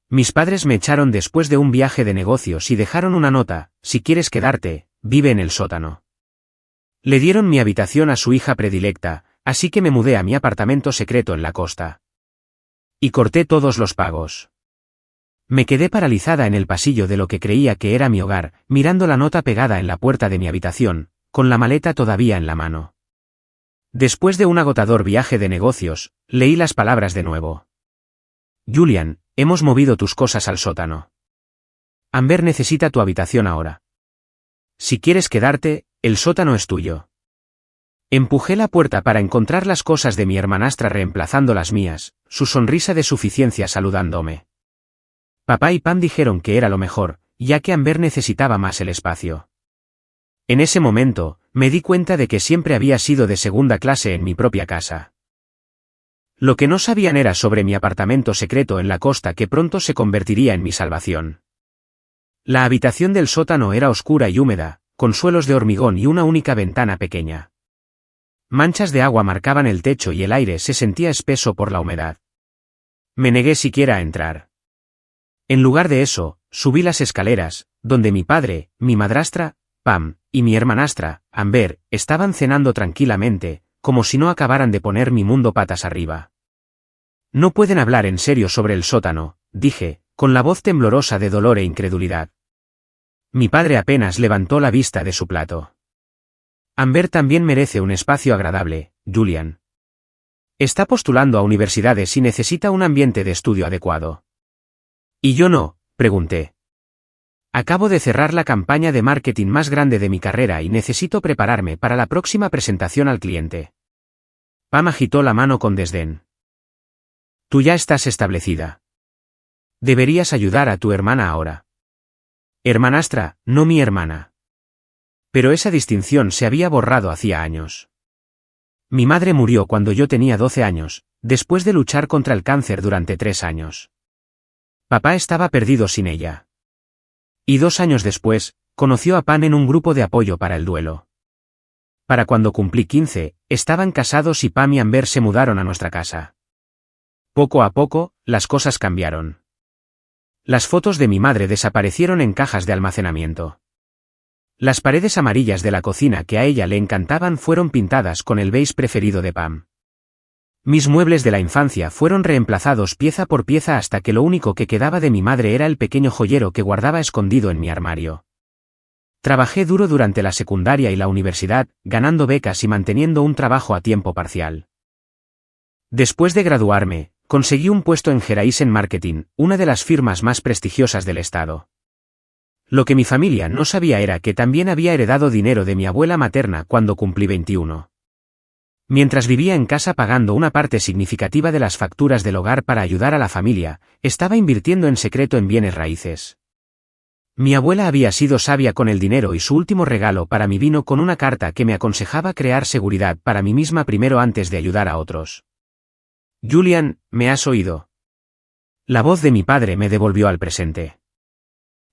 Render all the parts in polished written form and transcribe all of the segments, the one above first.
Mis padres me echaron después de un viaje de negocios y dejaron una nota: si quieres quedarte, vive en el sótano. Le dieron mi habitación a su hija predilecta, así que me mudé a mi apartamento secreto en la costa. Y corté todos los pagos. Me quedé paralizada en el pasillo de lo que creía que era mi hogar, mirando la nota pegada en la puerta de mi habitación, con la maleta todavía en la mano. Después de un agotador viaje de negocios, leí las palabras de nuevo. Julian, hemos movido tus cosas al sótano. Amber necesita tu habitación ahora. Si quieres quedarte, el sótano es tuyo. Empujé la puerta para encontrar las cosas de mi hermanastra reemplazando las mías, su sonrisa de suficiencia saludándome. Papá y Pam dijeron que era lo mejor, ya que Amber necesitaba más el espacio. En ese momento, me di cuenta de que siempre había sido de segunda clase en mi propia casa. Lo que no sabían era sobre mi apartamento secreto en la costa que pronto se convertiría en mi salvación. La habitación del sótano era oscura y húmeda, con suelos de hormigón y una única ventana pequeña. Manchas de agua marcaban el techo y el aire se sentía espeso por la humedad. Me negué siquiera a entrar. En lugar de eso, subí las escaleras, donde mi padre, mi madrastra, Pam, y mi hermanastra, Amber, estaban cenando tranquilamente, como si no acabaran de poner mi mundo patas arriba. No pueden hablar en serio sobre el sótano, dije, con la voz temblorosa de dolor e incredulidad. Mi padre apenas levantó la vista de su plato. Amber también merece un espacio agradable, Julian. Está postulando a universidades y necesita un ambiente de estudio adecuado. ¿Y yo no?, pregunté. Acabo de cerrar la campaña de marketing más grande de mi carrera y necesito prepararme para la próxima presentación al cliente. Pam agitó la mano con desdén. Tú ya estás establecida. Deberías ayudar a tu hermana ahora. Hermanastra, no mi hermana. Pero esa distinción se había borrado hacía años. Mi madre murió cuando yo tenía 12 años, después de luchar contra el cáncer durante 3 años. Papá estaba perdido sin ella. Y 2 años después, conoció a Pam en un grupo de apoyo para el duelo. Para cuando cumplí 15, estaban casados y Pam y Amber se mudaron a nuestra casa. Poco a poco, las cosas cambiaron. Las fotos de mi madre desaparecieron en cajas de almacenamiento. Las paredes amarillas de la cocina que a ella le encantaban fueron pintadas con el beige preferido de Pam. Mis muebles de la infancia fueron reemplazados pieza por pieza hasta que lo único que quedaba de mi madre era el pequeño joyero que guardaba escondido en mi armario. Trabajé duro durante la secundaria y la universidad, ganando becas y manteniendo un trabajo a tiempo parcial. Después de graduarme, conseguí un puesto en Verizon Marketing, una de las firmas más prestigiosas del estado. Lo que mi familia no sabía era que también había heredado dinero de mi abuela materna cuando cumplí 21. Mientras vivía en casa pagando una parte significativa de las facturas del hogar para ayudar a la familia, estaba invirtiendo en secreto en bienes raíces. Mi abuela había sido sabia con el dinero y su último regalo para mí vino con una carta que me aconsejaba crear seguridad para mí misma primero antes de ayudar a otros. Julian, ¿me has oído? La voz de mi padre me devolvió al presente.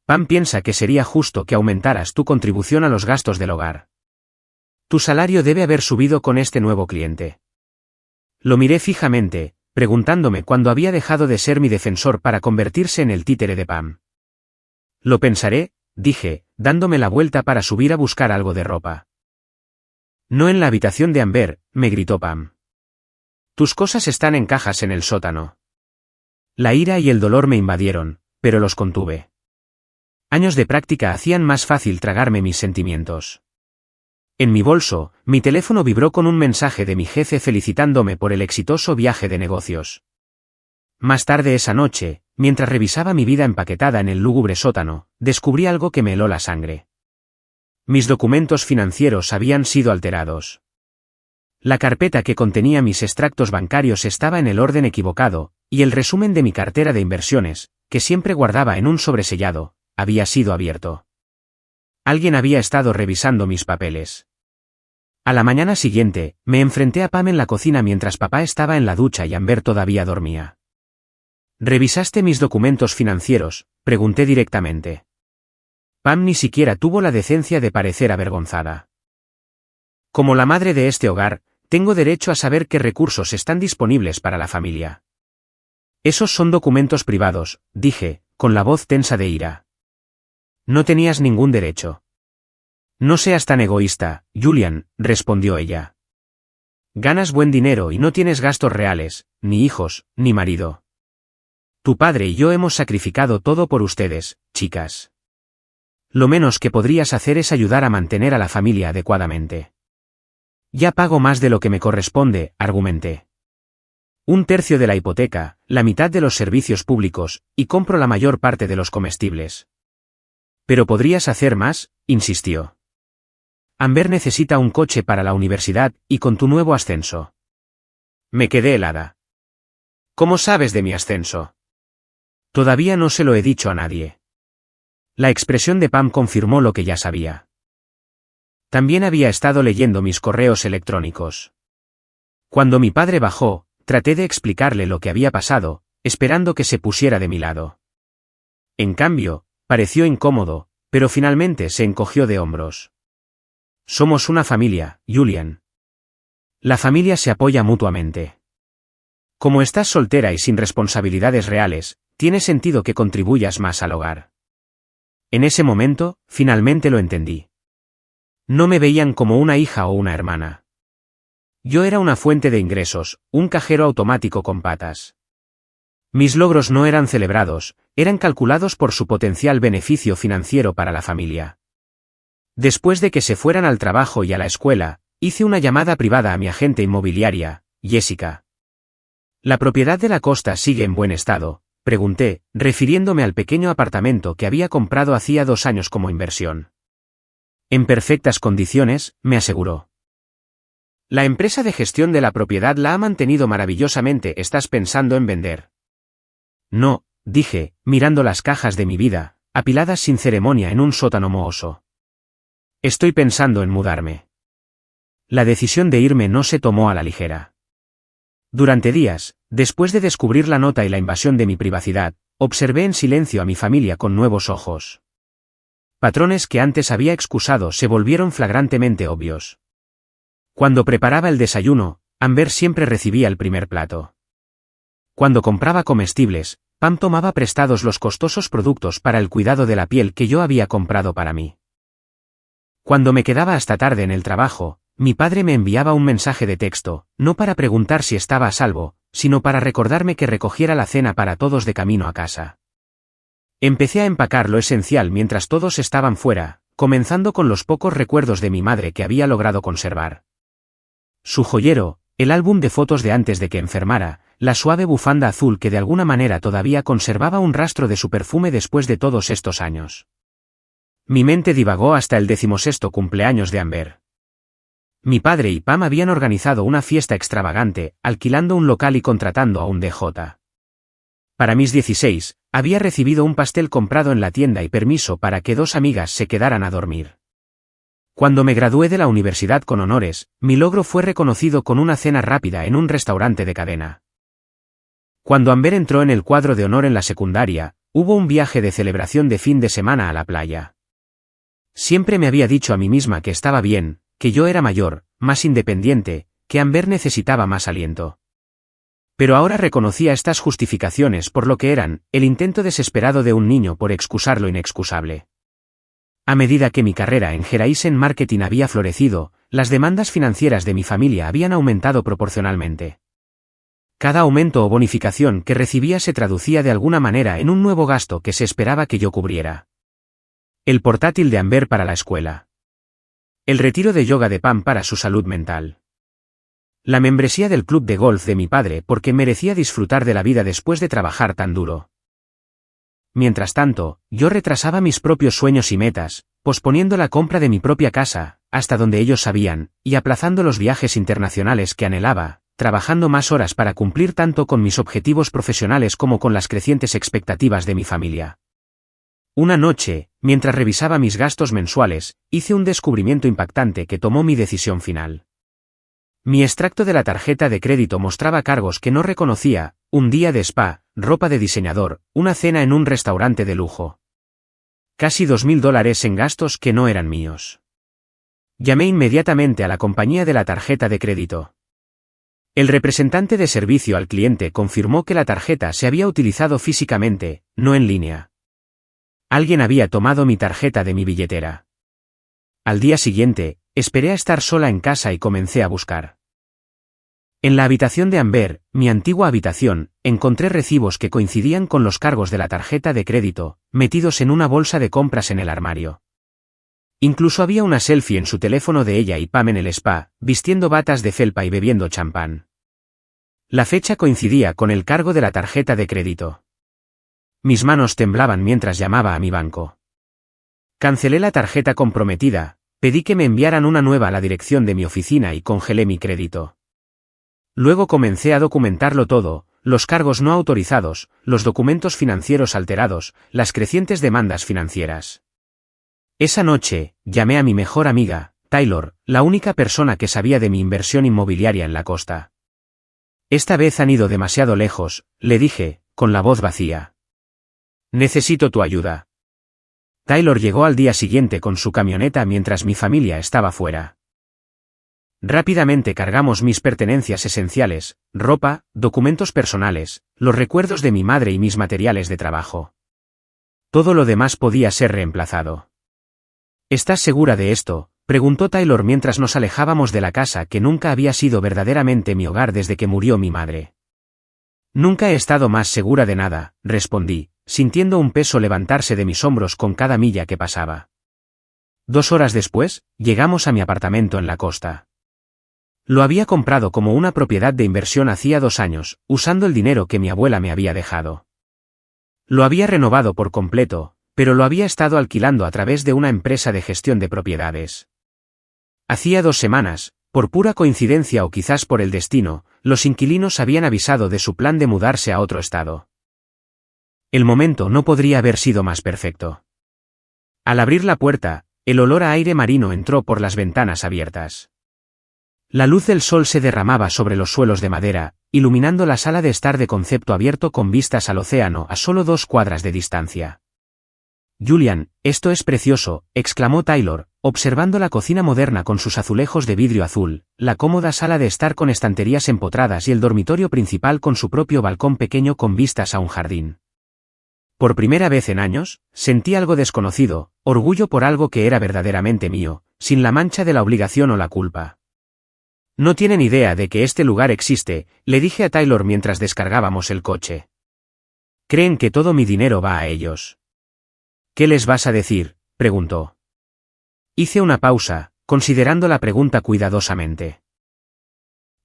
Pam piensa que sería justo que aumentaras tu contribución a los gastos del hogar. Tu salario debe haber subido con este nuevo cliente. Lo miré fijamente, preguntándome cuándo había dejado de ser mi defensor para convertirse en el títere de Pam. Lo pensaré, dije, dándome la vuelta para subir a buscar algo de ropa. No en la habitación de Amber, me gritó Pam. Tus cosas están en cajas en el sótano. La ira y el dolor me invadieron, pero los contuve. Años de práctica hacían más fácil tragarme mis sentimientos. En mi bolso, mi teléfono vibró con un mensaje de mi jefe felicitándome por el exitoso viaje de negocios. Más tarde esa noche, mientras revisaba mi vida empaquetada en el lúgubre sótano, descubrí algo que me heló la sangre. Mis documentos financieros habían sido alterados. La carpeta que contenía mis extractos bancarios estaba en el orden equivocado, y el resumen de mi cartera de inversiones, que siempre guardaba en un sobresellado, había sido abierto. Alguien había estado revisando mis papeles. A la mañana siguiente, me enfrenté a Pam en la cocina mientras papá estaba en la ducha y Amber todavía dormía. ¿Revisaste mis documentos financieros?, pregunté directamente. Pam ni siquiera tuvo la decencia de parecer avergonzada. Como la madre de este hogar, tengo derecho a saber qué recursos están disponibles para la familia. Esos son documentos privados, dije, con la voz tensa de ira. No tenías ningún derecho. No seas tan egoísta, Julian, respondió ella. Ganas buen dinero y no tienes gastos reales, ni hijos, ni marido. Tu padre y yo hemos sacrificado todo por ustedes, chicas. Lo menos que podrías hacer es ayudar a mantener a la familia adecuadamente. Ya pago más de lo que me corresponde, argumenté. 1/3 de la hipoteca, la mitad de los servicios públicos, y compro la mayor parte de los comestibles. Pero podrías hacer más, insistió. Amber necesita un coche para la universidad, y con tu nuevo ascenso. Me quedé helada. ¿Cómo sabes de mi ascenso? Todavía no se lo he dicho a nadie. La expresión de Pam confirmó lo que ya sabía. También había estado leyendo mis correos electrónicos. Cuando mi padre bajó, traté de explicarle lo que había pasado, esperando que se pusiera de mi lado. En cambio, pareció incómodo, pero finalmente se encogió de hombros. Somos una familia, Julian. La familia se apoya mutuamente. Como estás soltera y sin responsabilidades reales, tiene sentido que contribuyas más al hogar. En ese momento, finalmente lo entendí. No me veían como una hija o una hermana. Yo era una fuente de ingresos, un cajero automático con patas. Mis logros no eran celebrados, eran calculados por su potencial beneficio financiero para la familia. Después de que se fueran al trabajo y a la escuela, hice una llamada privada a mi agente inmobiliaria, Jessica. ¿La propiedad de la costa sigue en buen estado?, pregunté, refiriéndome al pequeño apartamento que había comprado hacía 2 años como inversión. En perfectas condiciones, me aseguró. La empresa de gestión de la propiedad la ha mantenido maravillosamente. ¿Estás pensando en vender? No, dije, mirando las cajas de mi vida, apiladas sin ceremonia en un sótano mohoso. Estoy pensando en mudarme. La decisión de irme no se tomó a la ligera. Durante días, después de descubrir la nota y la invasión de mi privacidad, observé en silencio a mi familia con nuevos ojos. Patrones que antes había excusado se volvieron flagrantemente obvios. Cuando preparaba el desayuno, Amber siempre recibía el primer plato. Cuando compraba comestibles, Pam tomaba prestados los costosos productos para el cuidado de la piel que yo había comprado para mí. Cuando me quedaba hasta tarde en el trabajo, mi padre me enviaba un mensaje de texto, no para preguntar si estaba a salvo, sino para recordarme que recogiera la cena para todos de camino a casa. Empecé a empacar lo esencial mientras todos estaban fuera, comenzando con los pocos recuerdos de mi madre que había logrado conservar. Su joyero, el álbum de fotos de antes de que enfermara, la suave bufanda azul que de alguna manera todavía conservaba un rastro de su perfume después de todos estos años. Mi mente divagó hasta el 16º cumpleaños de Amber. Mi padre y Pam habían organizado una fiesta extravagante, alquilando un local y contratando a un DJ. Para mis 16, había recibido un pastel comprado en la tienda y permiso para que 2 amigas se quedaran a dormir. Cuando me gradué de la universidad con honores, mi logro fue reconocido con una cena rápida en un restaurante de cadena. Cuando Amber entró en el cuadro de honor en la secundaria, hubo un viaje de celebración de fin de semana a la playa. Siempre me había dicho a mí misma que estaba bien, que yo era mayor, más independiente, que Amber necesitaba más aliento. Pero ahora reconocía estas justificaciones por lo que eran, el intento desesperado de un niño por excusar lo inexcusable. A medida que mi carrera en Horizon Marketing había florecido, las demandas financieras de mi familia habían aumentado proporcionalmente. Cada aumento o bonificación que recibía se traducía de alguna manera en un nuevo gasto que se esperaba que yo cubriera. El portátil de Amber para la escuela. El retiro de yoga de Pam para su salud mental. La membresía del club de golf de mi padre porque merecía disfrutar de la vida después de trabajar tan duro. Mientras tanto, yo retrasaba mis propios sueños y metas, posponiendo la compra de mi propia casa, hasta donde ellos sabían, y aplazando los viajes internacionales que anhelaba, trabajando más horas para cumplir tanto con mis objetivos profesionales como con las crecientes expectativas de mi familia. Una noche, mientras revisaba mis gastos mensuales, hice un descubrimiento impactante que tomó mi decisión final. Mi extracto de la tarjeta de crédito mostraba cargos que no reconocía, un día de spa, ropa de diseñador, una cena en un restaurante de lujo. Casi $2.000 en gastos que no eran míos. Llamé inmediatamente a la compañía de la tarjeta de crédito. El representante de servicio al cliente confirmó que la tarjeta se había utilizado físicamente, no en línea. Alguien había tomado mi tarjeta de mi billetera. Al día siguiente, esperé a estar sola en casa y comencé a buscar. En la habitación de Amber, mi antigua habitación, encontré recibos que coincidían con los cargos de la tarjeta de crédito, metidos en una bolsa de compras en el armario. Incluso había una selfie en su teléfono de ella y Pam en el spa, vistiendo batas de felpa y bebiendo champán. La fecha coincidía con el cargo de la tarjeta de crédito. Mis manos temblaban mientras llamaba a mi banco. Cancelé la tarjeta comprometida, pedí que me enviaran una nueva a la dirección de mi oficina y congelé mi crédito. Luego comencé a documentarlo todo, los cargos no autorizados, los documentos financieros alterados, las crecientes demandas financieras. Esa noche, llamé a mi mejor amiga, Taylor, la única persona que sabía de mi inversión inmobiliaria en la costa. Esta vez han ido demasiado lejos, le dije, con la voz vacía. Necesito tu ayuda. Taylor llegó al día siguiente con su camioneta mientras mi familia estaba fuera. Rápidamente cargamos mis pertenencias esenciales, ropa, documentos personales, los recuerdos de mi madre y mis materiales de trabajo. Todo lo demás podía ser reemplazado. ¿Estás segura de esto?, preguntó Taylor mientras nos alejábamos de la casa que nunca había sido verdaderamente mi hogar desde que murió mi madre. Nunca he estado más segura de nada, respondí, sintiendo un peso levantarse de mis hombros con cada milla que pasaba. 2 horas después, llegamos a mi apartamento en la costa. Lo había comprado como una propiedad de inversión hacía 2 años, usando el dinero que mi abuela me había dejado. Lo había renovado por completo, pero lo había estado alquilando a través de una empresa de gestión de propiedades. Hacía 2 semanas, por pura coincidencia o quizás por el destino, los inquilinos habían avisado de su plan de mudarse a otro estado. El momento no podría haber sido más perfecto. Al abrir la puerta, el olor a aire marino entró por las ventanas abiertas. La luz del sol se derramaba sobre los suelos de madera, iluminando la sala de estar de concepto abierto con vistas al océano a solo 2 cuadras de distancia. «Julian, esto es precioso», exclamó Taylor, observando la cocina moderna con sus azulejos de vidrio azul, la cómoda sala de estar con estanterías empotradas y el dormitorio principal con su propio balcón pequeño con vistas a un jardín. Por primera vez en años, sentí algo desconocido, orgullo por algo que era verdaderamente mío, sin la mancha de la obligación o la culpa. «No tienen idea de que este lugar existe», le dije a Taylor mientras descargábamos el coche. «Creen que todo mi dinero va a ellos». «¿Qué les vas a decir?», preguntó. Hice una pausa, considerando la pregunta cuidadosamente.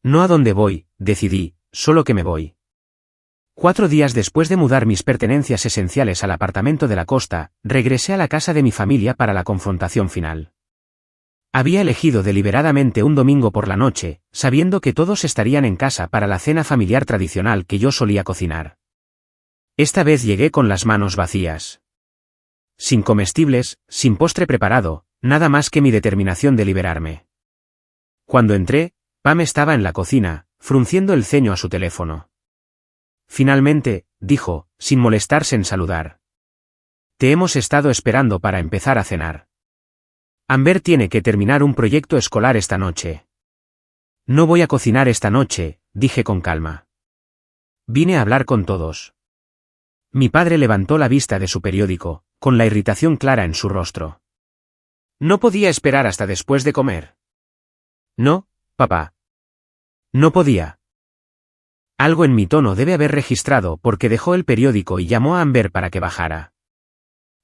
«No a dónde voy», decidí, «solo que me voy». 4 días después de mudar mis pertenencias esenciales al apartamento de la costa, regresé a la casa de mi familia para la confrontación final. Había elegido deliberadamente un domingo por la noche, sabiendo que todos estarían en casa para la cena familiar tradicional que yo solía cocinar. Esta vez llegué con las manos vacías. Sin comestibles, sin postre preparado, nada más que mi determinación de liberarme. Cuando entré, Pam estaba en la cocina, frunciendo el ceño a su teléfono. Finalmente, dijo, sin molestarse en saludar. «Te hemos estado esperando para empezar a cenar. Amber tiene que terminar un proyecto escolar esta noche». «No voy a cocinar esta noche», dije con calma. «Vine a hablar con todos». Mi padre levantó la vista de su periódico, con la irritación clara en su rostro. «¿No podía esperar hasta después de comer?» «No, papá». «No podía». Algo en mi tono debe haber registrado porque dejó el periódico y llamó a Amber para que bajara.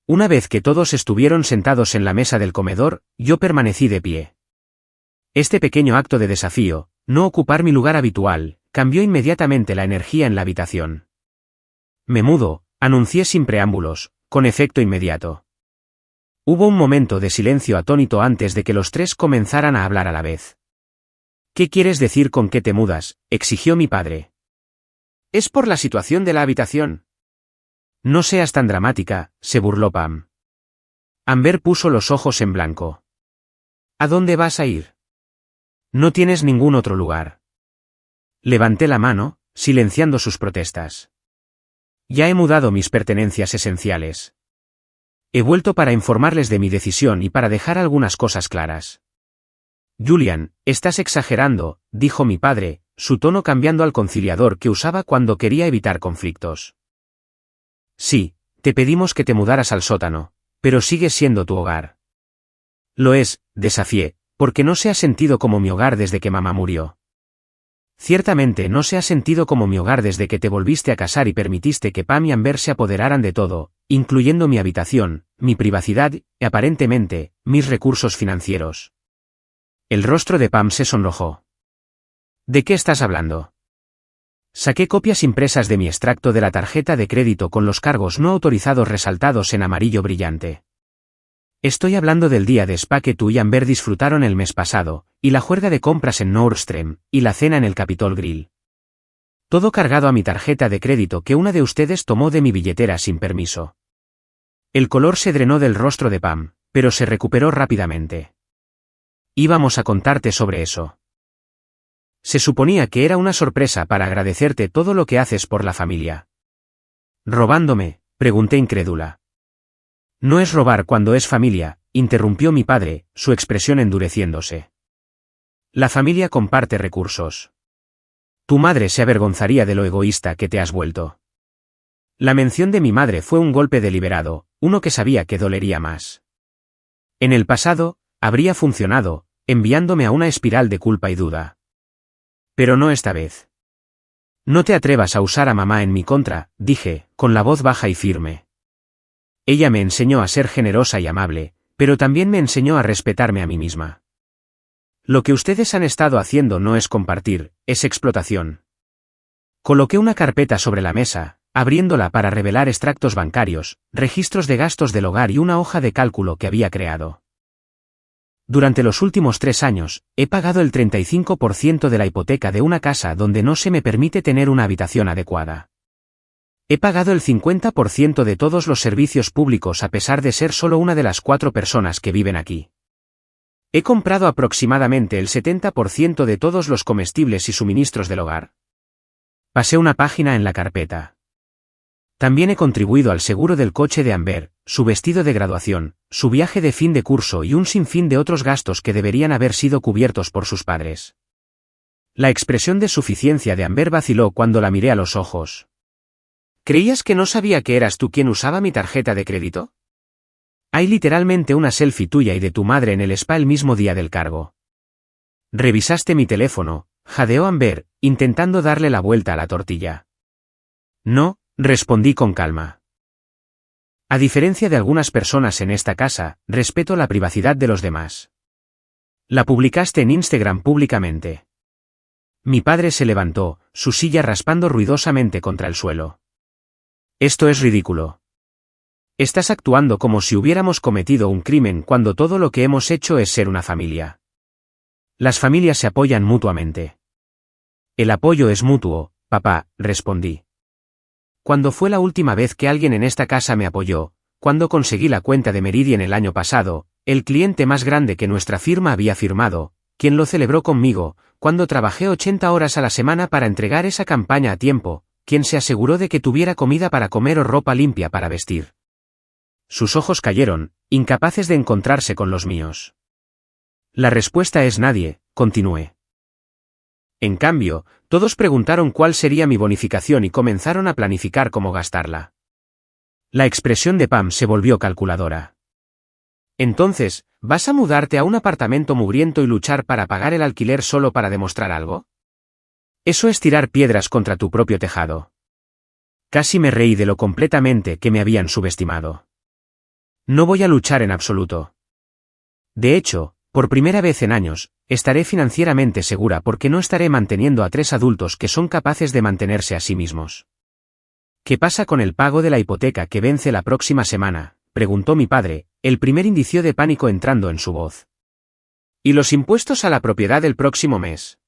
Una vez que todos estuvieron sentados en la mesa del comedor, yo permanecí de pie. Este pequeño acto de desafío, no ocupar mi lugar habitual, cambió inmediatamente la energía en la habitación. «Me mudo», anuncié sin preámbulos, con efecto inmediato. Hubo un momento de silencio atónito antes de que los 3 comenzaran a hablar a la vez. «¿Qué quieres decir con que te mudas?», exigió mi padre. «Es por la situación de la habitación». «No seas tan dramática», se burló Pam. Amber puso los ojos en blanco. «¿A dónde vas a ir? No tienes ningún otro lugar». Levanté la mano, silenciando sus protestas. «Ya he mudado mis pertenencias esenciales. He vuelto para informarles de mi decisión y para dejar algunas cosas claras». «Julian, estás exagerando», dijo mi padre, su tono cambiando al conciliador que usaba cuando quería evitar conflictos. Sí, te pedimos que te mudaras al sótano, pero sigue siendo tu hogar. Lo es, desafié, porque no se ha sentido como mi hogar desde que mamá murió. Ciertamente no se ha sentido como mi hogar desde que te volviste a casar y permitiste que Pam y Amber se apoderaran de todo, incluyendo mi habitación, mi privacidad y, aparentemente, mis recursos financieros. El rostro de Pam se sonrojó. ¿De qué estás hablando? Saqué copias impresas de mi extracto de la tarjeta de crédito con los cargos no autorizados resaltados en amarillo brillante. Estoy hablando del día de spa que tú y Amber disfrutaron el mes pasado, y la juerga de compras en Nordstrom, y la cena en el Capitol Grill. Todo cargado a mi tarjeta de crédito que una de ustedes tomó de mi billetera sin permiso. El color se drenó del rostro de Pam, pero se recuperó rápidamente. Íbamos a contarte sobre eso. Se suponía que era una sorpresa para agradecerte todo lo que haces por la familia. ¿Robándome?, pregunté incrédula. No es robar cuando es familia, interrumpió mi padre, su expresión endureciéndose. La familia comparte recursos. Tu madre se avergonzaría de lo egoísta que te has vuelto. La mención de mi madre fue un golpe deliberado, uno que sabía que dolería más. En el pasado, habría funcionado, enviándome a una espiral de culpa y duda. Pero no esta vez. No te atrevas a usar a mamá en mi contra, dije, con la voz baja y firme. Ella me enseñó a ser generosa y amable, pero también me enseñó a respetarme a mí misma. Lo que ustedes han estado haciendo no es compartir, es explotación. Coloqué una carpeta sobre la mesa, abriéndola para revelar extractos bancarios, registros de gastos del hogar y una hoja de cálculo que había creado. Durante los últimos 3 años, he pagado el 35% de la hipoteca de una casa donde no se me permite tener una habitación adecuada. He pagado el 50% de todos los servicios públicos a pesar de ser solo una de las 4 personas que viven aquí. He comprado aproximadamente el 70% de todos los comestibles y suministros del hogar. Pasé una página en la carpeta. También he contribuido al seguro del coche de Amber, su vestido de graduación, su viaje de fin de curso y un sinfín de otros gastos que deberían haber sido cubiertos por sus padres. La expresión de suficiencia de Amber vaciló cuando la miré a los ojos. ¿Creías que no sabía que eras tú quien usaba mi tarjeta de crédito? Hay literalmente una selfie tuya y de tu madre en el spa el mismo día del cargo. Revisaste mi teléfono, jadeó Amber, intentando darle la vuelta a la tortilla. No, respondí con calma. A diferencia de algunas personas en esta casa, respeto la privacidad de los demás. La publicaste en Instagram públicamente. Mi padre se levantó, su silla raspando ruidosamente contra el suelo. Esto es ridículo. Estás actuando como si hubiéramos cometido un crimen cuando todo lo que hemos hecho es ser una familia. Las familias se apoyan mutuamente. El apoyo es mutuo, papá, respondí. ¿Cuándo fue la última vez que alguien en esta casa me apoyó? Cuando conseguí la cuenta de Meridian el año pasado, el cliente más grande que nuestra firma había firmado, quien lo celebró conmigo, cuando trabajé 80 horas a la semana para entregar esa campaña a tiempo, quien se aseguró de que tuviera comida para comer o ropa limpia para vestir. Sus ojos cayeron, incapaces de encontrarse con los míos. La respuesta es nadie, continué. En cambio, todos preguntaron cuál sería mi bonificación y comenzaron a planificar cómo gastarla. La expresión de Pam se volvió calculadora. Entonces, ¿vas a mudarte a un apartamento mugriento y luchar para pagar el alquiler solo para demostrar algo? Eso es tirar piedras contra tu propio tejado. Casi me reí de lo completamente que me habían subestimado. No voy a luchar en absoluto. De hecho, por primera vez en años, estaré financieramente segura porque no estaré manteniendo a 3 adultos que son capaces de mantenerse a sí mismos. ¿Qué pasa con el pago de la hipoteca que vence la próxima semana?, preguntó mi padre, el primer indicio de pánico entrando en su voz. ¿Y los impuestos a la propiedad del próximo mes?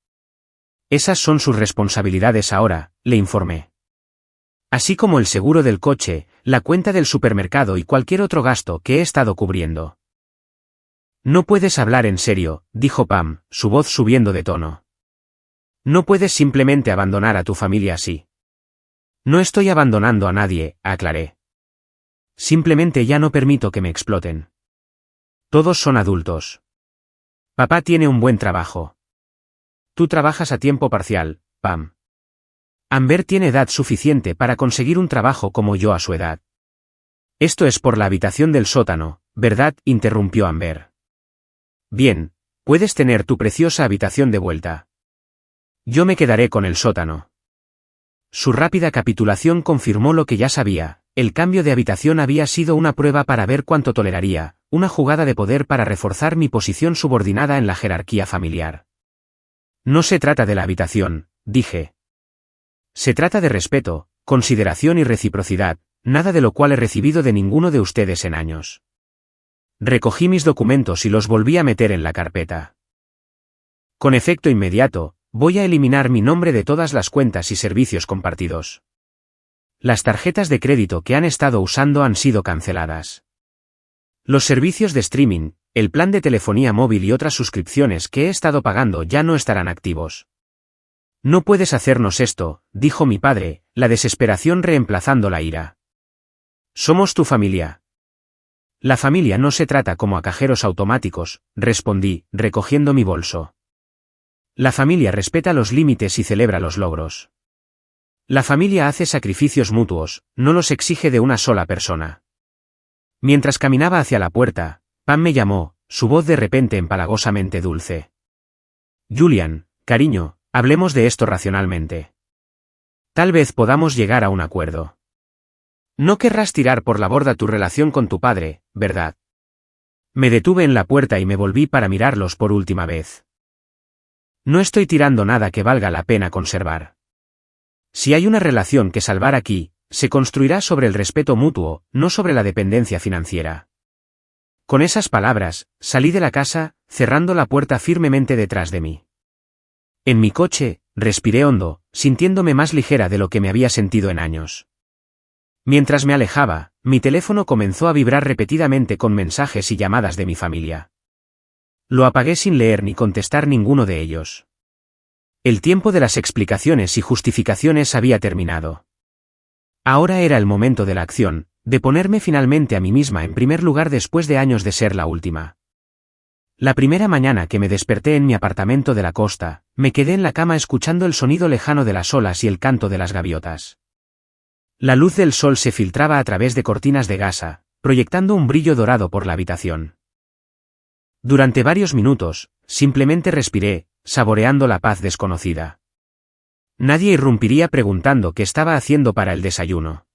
Esas son sus responsabilidades ahora, le informé. Así como el seguro del coche, la cuenta del supermercado y cualquier otro gasto que he estado cubriendo. No puedes hablar en serio, dijo Pam, su voz subiendo de tono. No puedes simplemente abandonar a tu familia así. No estoy abandonando a nadie, aclaré. Simplemente ya no permito que me exploten. Todos son adultos. Papá tiene un buen trabajo. Tú trabajas a tiempo parcial, Pam. Amber tiene edad suficiente para conseguir un trabajo como yo a su edad. Esto es por la habitación del sótano, ¿verdad?, interrumpió Amber. Bien, puedes tener tu preciosa habitación de vuelta. Yo me quedaré con el sótano. Su rápida capitulación confirmó lo que ya sabía: el cambio de habitación había sido una prueba para ver cuánto toleraría, una jugada de poder para reforzar mi posición subordinada en la jerarquía familiar. No se trata de la habitación, dije. Se trata de respeto, consideración y reciprocidad, nada de lo cual he recibido de ninguno de ustedes en años. Recogí mis documentos y los volví a meter en la carpeta. Con efecto inmediato, voy a eliminar mi nombre de todas las cuentas y servicios compartidos. Las tarjetas de crédito que han estado usando han sido canceladas. Los servicios de streaming, el plan de telefonía móvil y otras suscripciones que he estado pagando ya no estarán activos. No puedes hacernos esto, dijo mi padre, la desesperación reemplazando la ira. Somos tu familia. La familia no se trata como a cajeros automáticos, respondí, recogiendo mi bolso. La familia respeta los límites y celebra los logros. La familia hace sacrificios mutuos, no los exige de una sola persona. Mientras caminaba hacia la puerta, Pam me llamó, su voz de repente empalagosamente dulce. Julian, cariño, hablemos de esto racionalmente. Tal vez podamos llegar a un acuerdo. No querrás tirar por la borda tu relación con tu padre, ¿verdad? Me detuve en la puerta y me volví para mirarlos por última vez. No estoy tirando nada que valga la pena conservar. Si hay una relación que salvar aquí, se construirá sobre el respeto mutuo, no sobre la dependencia financiera. Con esas palabras, salí de la casa, cerrando la puerta firmemente detrás de mí. En mi coche, respiré hondo, sintiéndome más ligera de lo que me había sentido en años. Mientras me alejaba, mi teléfono comenzó a vibrar repetidamente con mensajes y llamadas de mi familia. Lo apagué sin leer ni contestar ninguno de ellos. El tiempo de las explicaciones y justificaciones había terminado. Ahora era el momento de la acción, de ponerme finalmente a mí misma en primer lugar después de años de ser la última. La primera mañana que me desperté en mi apartamento de la costa, me quedé en la cama escuchando el sonido lejano de las olas y el canto de las gaviotas. La luz del sol se filtraba a través de cortinas de gasa, proyectando un brillo dorado por la habitación. Durante varios minutos, simplemente respiré, saboreando la paz desconocida. Nadie irrumpiría preguntando qué estaba haciendo para el desayuno.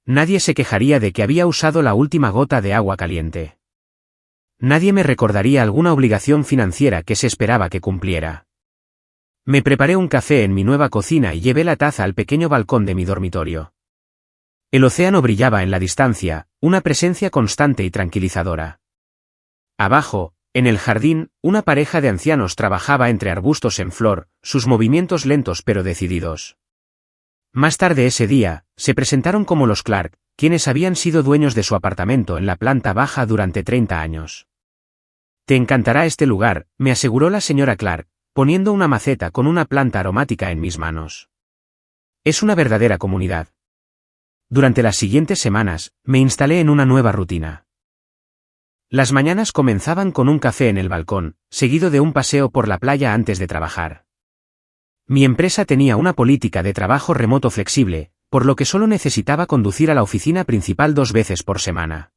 Nadie se quejaría de que había usado la última gota de agua caliente. Nadie me recordaría alguna obligación financiera que se esperaba que cumpliera. Me preparé un café en mi nueva cocina y llevé la taza al pequeño balcón de mi dormitorio. El océano brillaba en la distancia, una presencia constante y tranquilizadora. Abajo, en el jardín, una pareja de ancianos trabajaba entre arbustos en flor, sus movimientos lentos pero decididos. Más tarde ese día, se presentaron como los Clark, quienes habían sido dueños de su apartamento en la planta baja durante 30 años. Te encantará este lugar, me aseguró la señora Clark, poniendo una maceta con una planta aromática en mis manos. Es una verdadera comunidad. Durante las siguientes semanas, me instalé en una nueva rutina. Las mañanas comenzaban con un café en el balcón, seguido de un paseo por la playa antes de trabajar. Mi empresa tenía una política de trabajo remoto flexible, por lo que solo necesitaba conducir a la oficina principal 2 veces por semana.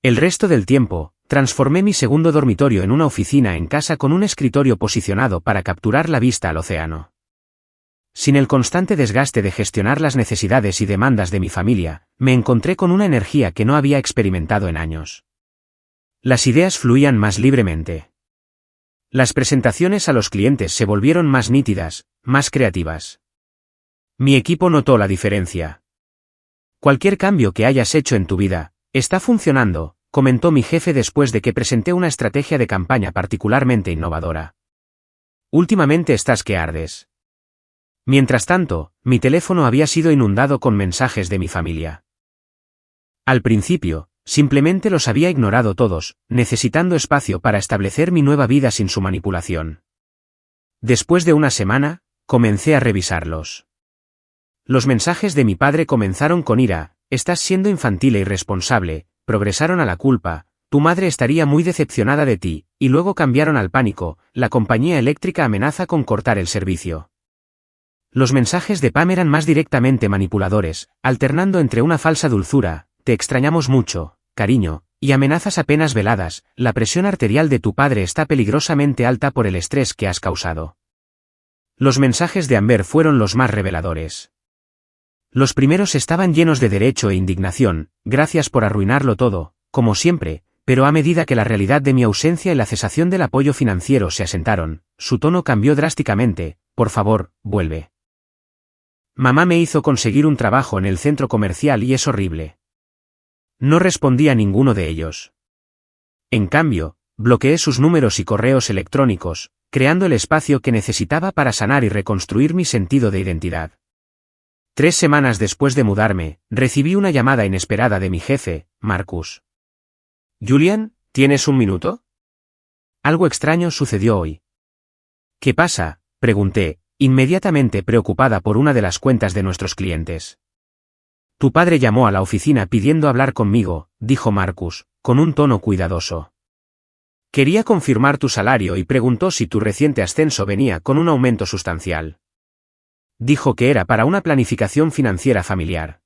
El resto del tiempo, transformé mi segundo dormitorio en una oficina en casa con un escritorio posicionado para capturar la vista al océano. Sin el constante desgaste de gestionar las necesidades y demandas de mi familia, me encontré con una energía que no había experimentado en años. Las ideas fluían más libremente. Las presentaciones a los clientes se volvieron más nítidas, más creativas. Mi equipo notó la diferencia. Cualquier cambio que hayas hecho en tu vida, está funcionando, comentó mi jefe después de que presenté una estrategia de campaña particularmente innovadora. Últimamente estás que ardes. Mientras tanto, mi teléfono había sido inundado con mensajes de mi familia. Al principio, simplemente los había ignorado todos, necesitando espacio para establecer mi nueva vida sin su manipulación. Después de una semana, comencé a revisarlos. Los mensajes de mi padre comenzaron con ira: estás siendo infantil e irresponsable, progresaron a la culpa, tu madre estaría muy decepcionada de ti, y luego cambiaron al pánico, la compañía eléctrica amenaza con cortar el servicio. Los mensajes de Pam eran más directamente manipuladores, alternando entre una falsa dulzura, te extrañamos mucho, cariño, y amenazas apenas veladas, la presión arterial de tu padre está peligrosamente alta por el estrés que has causado. Los mensajes de Amber fueron los más reveladores. Los primeros estaban llenos de derecho e indignación, gracias por arruinarlo todo, como siempre, pero a medida que la realidad de mi ausencia y la cesación del apoyo financiero se asentaron, su tono cambió drásticamente, por favor, vuelve. Mamá me hizo conseguir un trabajo en el centro comercial y es horrible. No respondí a ninguno de ellos. En cambio, bloqueé sus números y correos electrónicos, creando el espacio que necesitaba para sanar y reconstruir mi sentido de identidad. 3 semanas después de mudarme, recibí una llamada inesperada de mi jefe, Marcus. Julian, ¿tienes un minuto? Algo extraño sucedió hoy. ¿Qué pasa?, pregunté, inmediatamente preocupada por una de las cuentas de nuestros clientes. Tu padre llamó a la oficina pidiendo hablar conmigo, dijo Marcus, con un tono cuidadoso. Quería confirmar tu salario y preguntó si tu reciente ascenso venía con un aumento sustancial. Dijo que era para una planificación financiera familiar.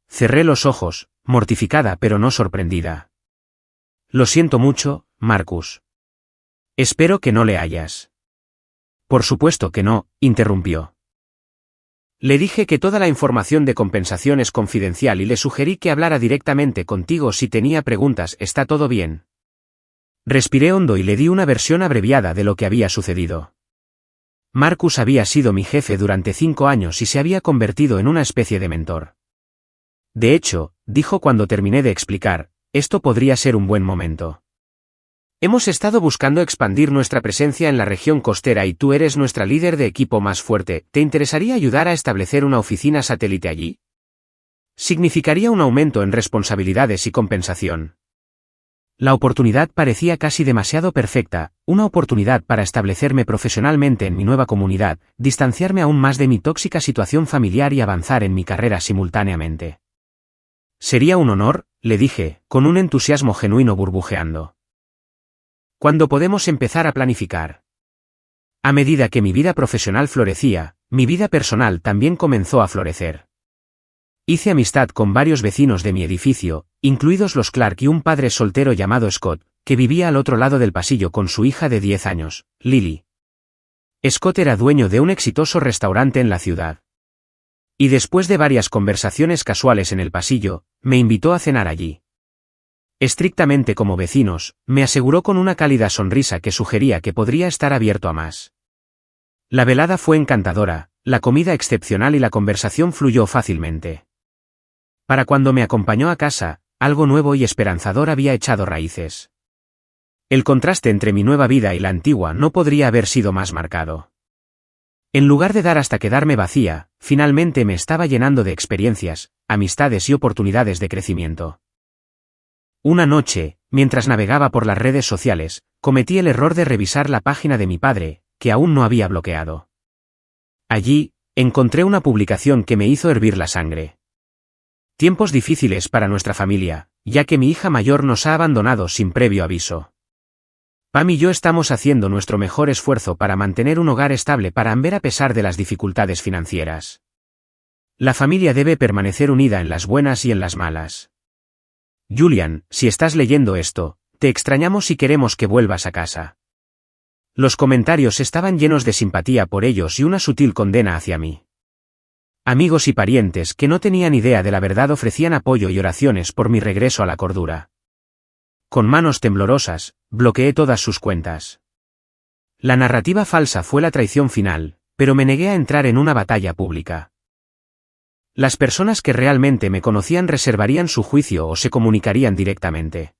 Cerré los ojos, mortificada pero no sorprendida. Lo siento mucho, Marcus. Espero que no le hayas. Por supuesto que no, interrumpió. Le dije que toda la información de compensación es confidencial y le sugerí que hablara directamente contigo si tenía preguntas. ¿Está todo bien? Respiré hondo y le di una versión abreviada de lo que había sucedido. Marcus había sido mi jefe durante 5 años y se había convertido en una especie de mentor. De hecho, dijo cuando terminé de explicar, esto podría ser un buen momento. Hemos estado buscando expandir nuestra presencia en la región costera y tú eres nuestra líder de equipo más fuerte. ¿Te interesaría ayudar a establecer una oficina satélite allí? Significaría un aumento en responsabilidades y compensación. La oportunidad parecía casi demasiado perfecta, una oportunidad para establecerme profesionalmente en mi nueva comunidad, distanciarme aún más de mi tóxica situación familiar y avanzar en mi carrera simultáneamente. Sería un honor, le dije, con un entusiasmo genuino burbujeando. ¿Cuándo podemos empezar a planificar? A medida que mi vida profesional florecía, mi vida personal también comenzó a florecer. Hice amistad con varios vecinos de mi edificio, incluidos los Clark y un padre soltero llamado Scott, que vivía al otro lado del pasillo con su hija de 10 años, Lily. Scott era dueño de un exitoso restaurante en la ciudad. Y después de varias conversaciones casuales en el pasillo, me invitó a cenar allí. Estrictamente como vecinos, me aseguró con una cálida sonrisa que sugería que podría estar abierto a más. La velada fue encantadora, la comida excepcional y la conversación fluyó fácilmente. Para cuando me acompañó a casa, algo nuevo y esperanzador había echado raíces. El contraste entre mi nueva vida y la antigua no podría haber sido más marcado. En lugar de dar hasta quedarme vacía, finalmente me estaba llenando de experiencias, amistades y oportunidades de crecimiento. Una noche, mientras navegaba por las redes sociales, cometí el error de revisar la página de mi padre, que aún no había bloqueado. Allí, encontré una publicación que me hizo hervir la sangre. Tiempos difíciles para nuestra familia, ya que mi hija mayor nos ha abandonado sin previo aviso. Pam y yo estamos haciendo nuestro mejor esfuerzo para mantener un hogar estable para Amber a pesar de las dificultades financieras. La familia debe permanecer unida en las buenas y en las malas. Julian, si estás leyendo esto, te extrañamos y queremos que vuelvas a casa. Los comentarios estaban llenos de simpatía por ellos y una sutil condena hacia mí. Amigos y parientes que no tenían idea de la verdad ofrecían apoyo y oraciones por mi regreso a la cordura. Con manos temblorosas, bloqueé todas sus cuentas. La narrativa falsa fue la traición final, pero me negué a entrar en una batalla pública. Las personas que realmente me conocían reservarían su juicio o se comunicarían directamente.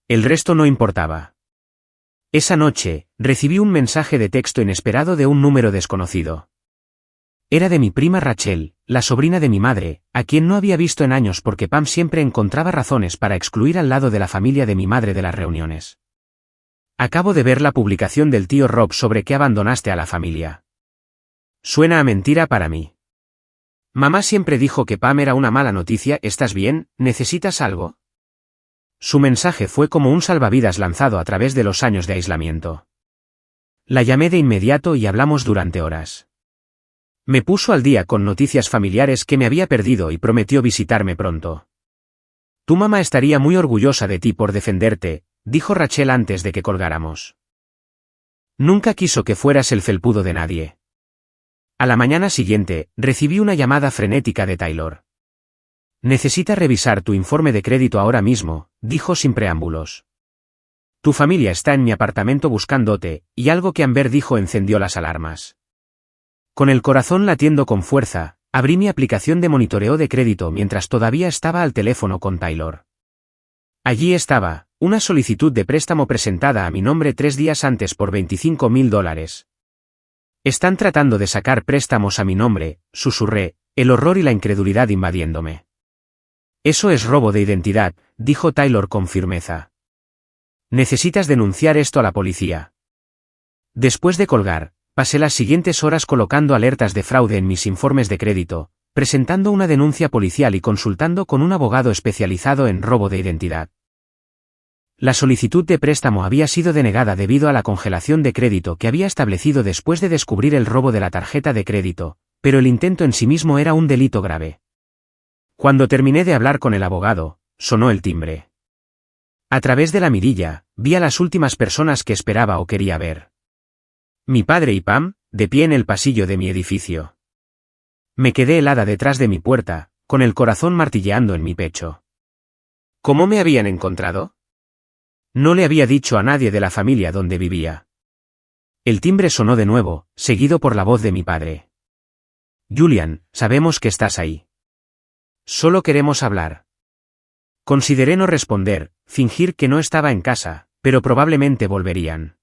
El resto no importaba. Esa noche, recibí un mensaje de texto inesperado de un número desconocido. Era de mi prima Rachel, la sobrina de mi madre, a quien no había visto en años porque Pam siempre encontraba razones para excluir al lado de la familia de mi madre de las reuniones. Acabo de ver la publicación del tío Rob sobre que abandonaste a la familia. Suena a mentira para mí. Mamá siempre dijo que Pam era una mala noticia. ¿Estás bien? ¿Necesitas algo? Su mensaje fue como un salvavidas lanzado a través de los años de aislamiento. La llamé de inmediato y hablamos durante horas. Me puso al día con noticias familiares que me había perdido y prometió visitarme pronto. Tu mamá estaría muy orgullosa de ti por defenderte, dijo Rachel antes de que colgáramos. Nunca quiso que fueras el felpudo de nadie. A la mañana siguiente, recibí una llamada frenética de Taylor. Necesita revisar tu informe de crédito ahora mismo, dijo sin preámbulos. Tu familia está en mi apartamento buscándote, y algo que Amber dijo encendió las alarmas. Con el corazón latiendo con fuerza, abrí mi aplicación de monitoreo de crédito mientras todavía estaba al teléfono con Taylor. Allí estaba, una solicitud de préstamo presentada a mi nombre 3 días antes por $25,000. Están tratando de sacar préstamos a mi nombre, susurré, el horror y la incredulidad invadiéndome. Eso es robo de identidad, dijo Taylor con firmeza. Necesitas denunciar esto a la policía. Después de colgar, pasé las siguientes horas colocando alertas de fraude en mis informes de crédito, presentando una denuncia policial y consultando con un abogado especializado en robo de identidad. La solicitud de préstamo había sido denegada debido a la congelación de crédito que había establecido después de descubrir el robo de la tarjeta de crédito, pero el intento en sí mismo era un delito grave. Cuando terminé de hablar con el abogado, sonó el timbre. A través de la mirilla, vi a las últimas personas que esperaba o quería ver. Mi padre y Pam, de pie en el pasillo de mi edificio. Me quedé helada detrás de mi puerta, con el corazón martilleando en mi pecho. ¿Cómo me habían encontrado? No le había dicho a nadie de la familia donde vivía. El timbre sonó de nuevo, seguido por la voz de mi padre. Julian, sabemos que estás ahí. Solo queremos hablar. Consideré no responder, fingir que no estaba en casa, pero probablemente volverían.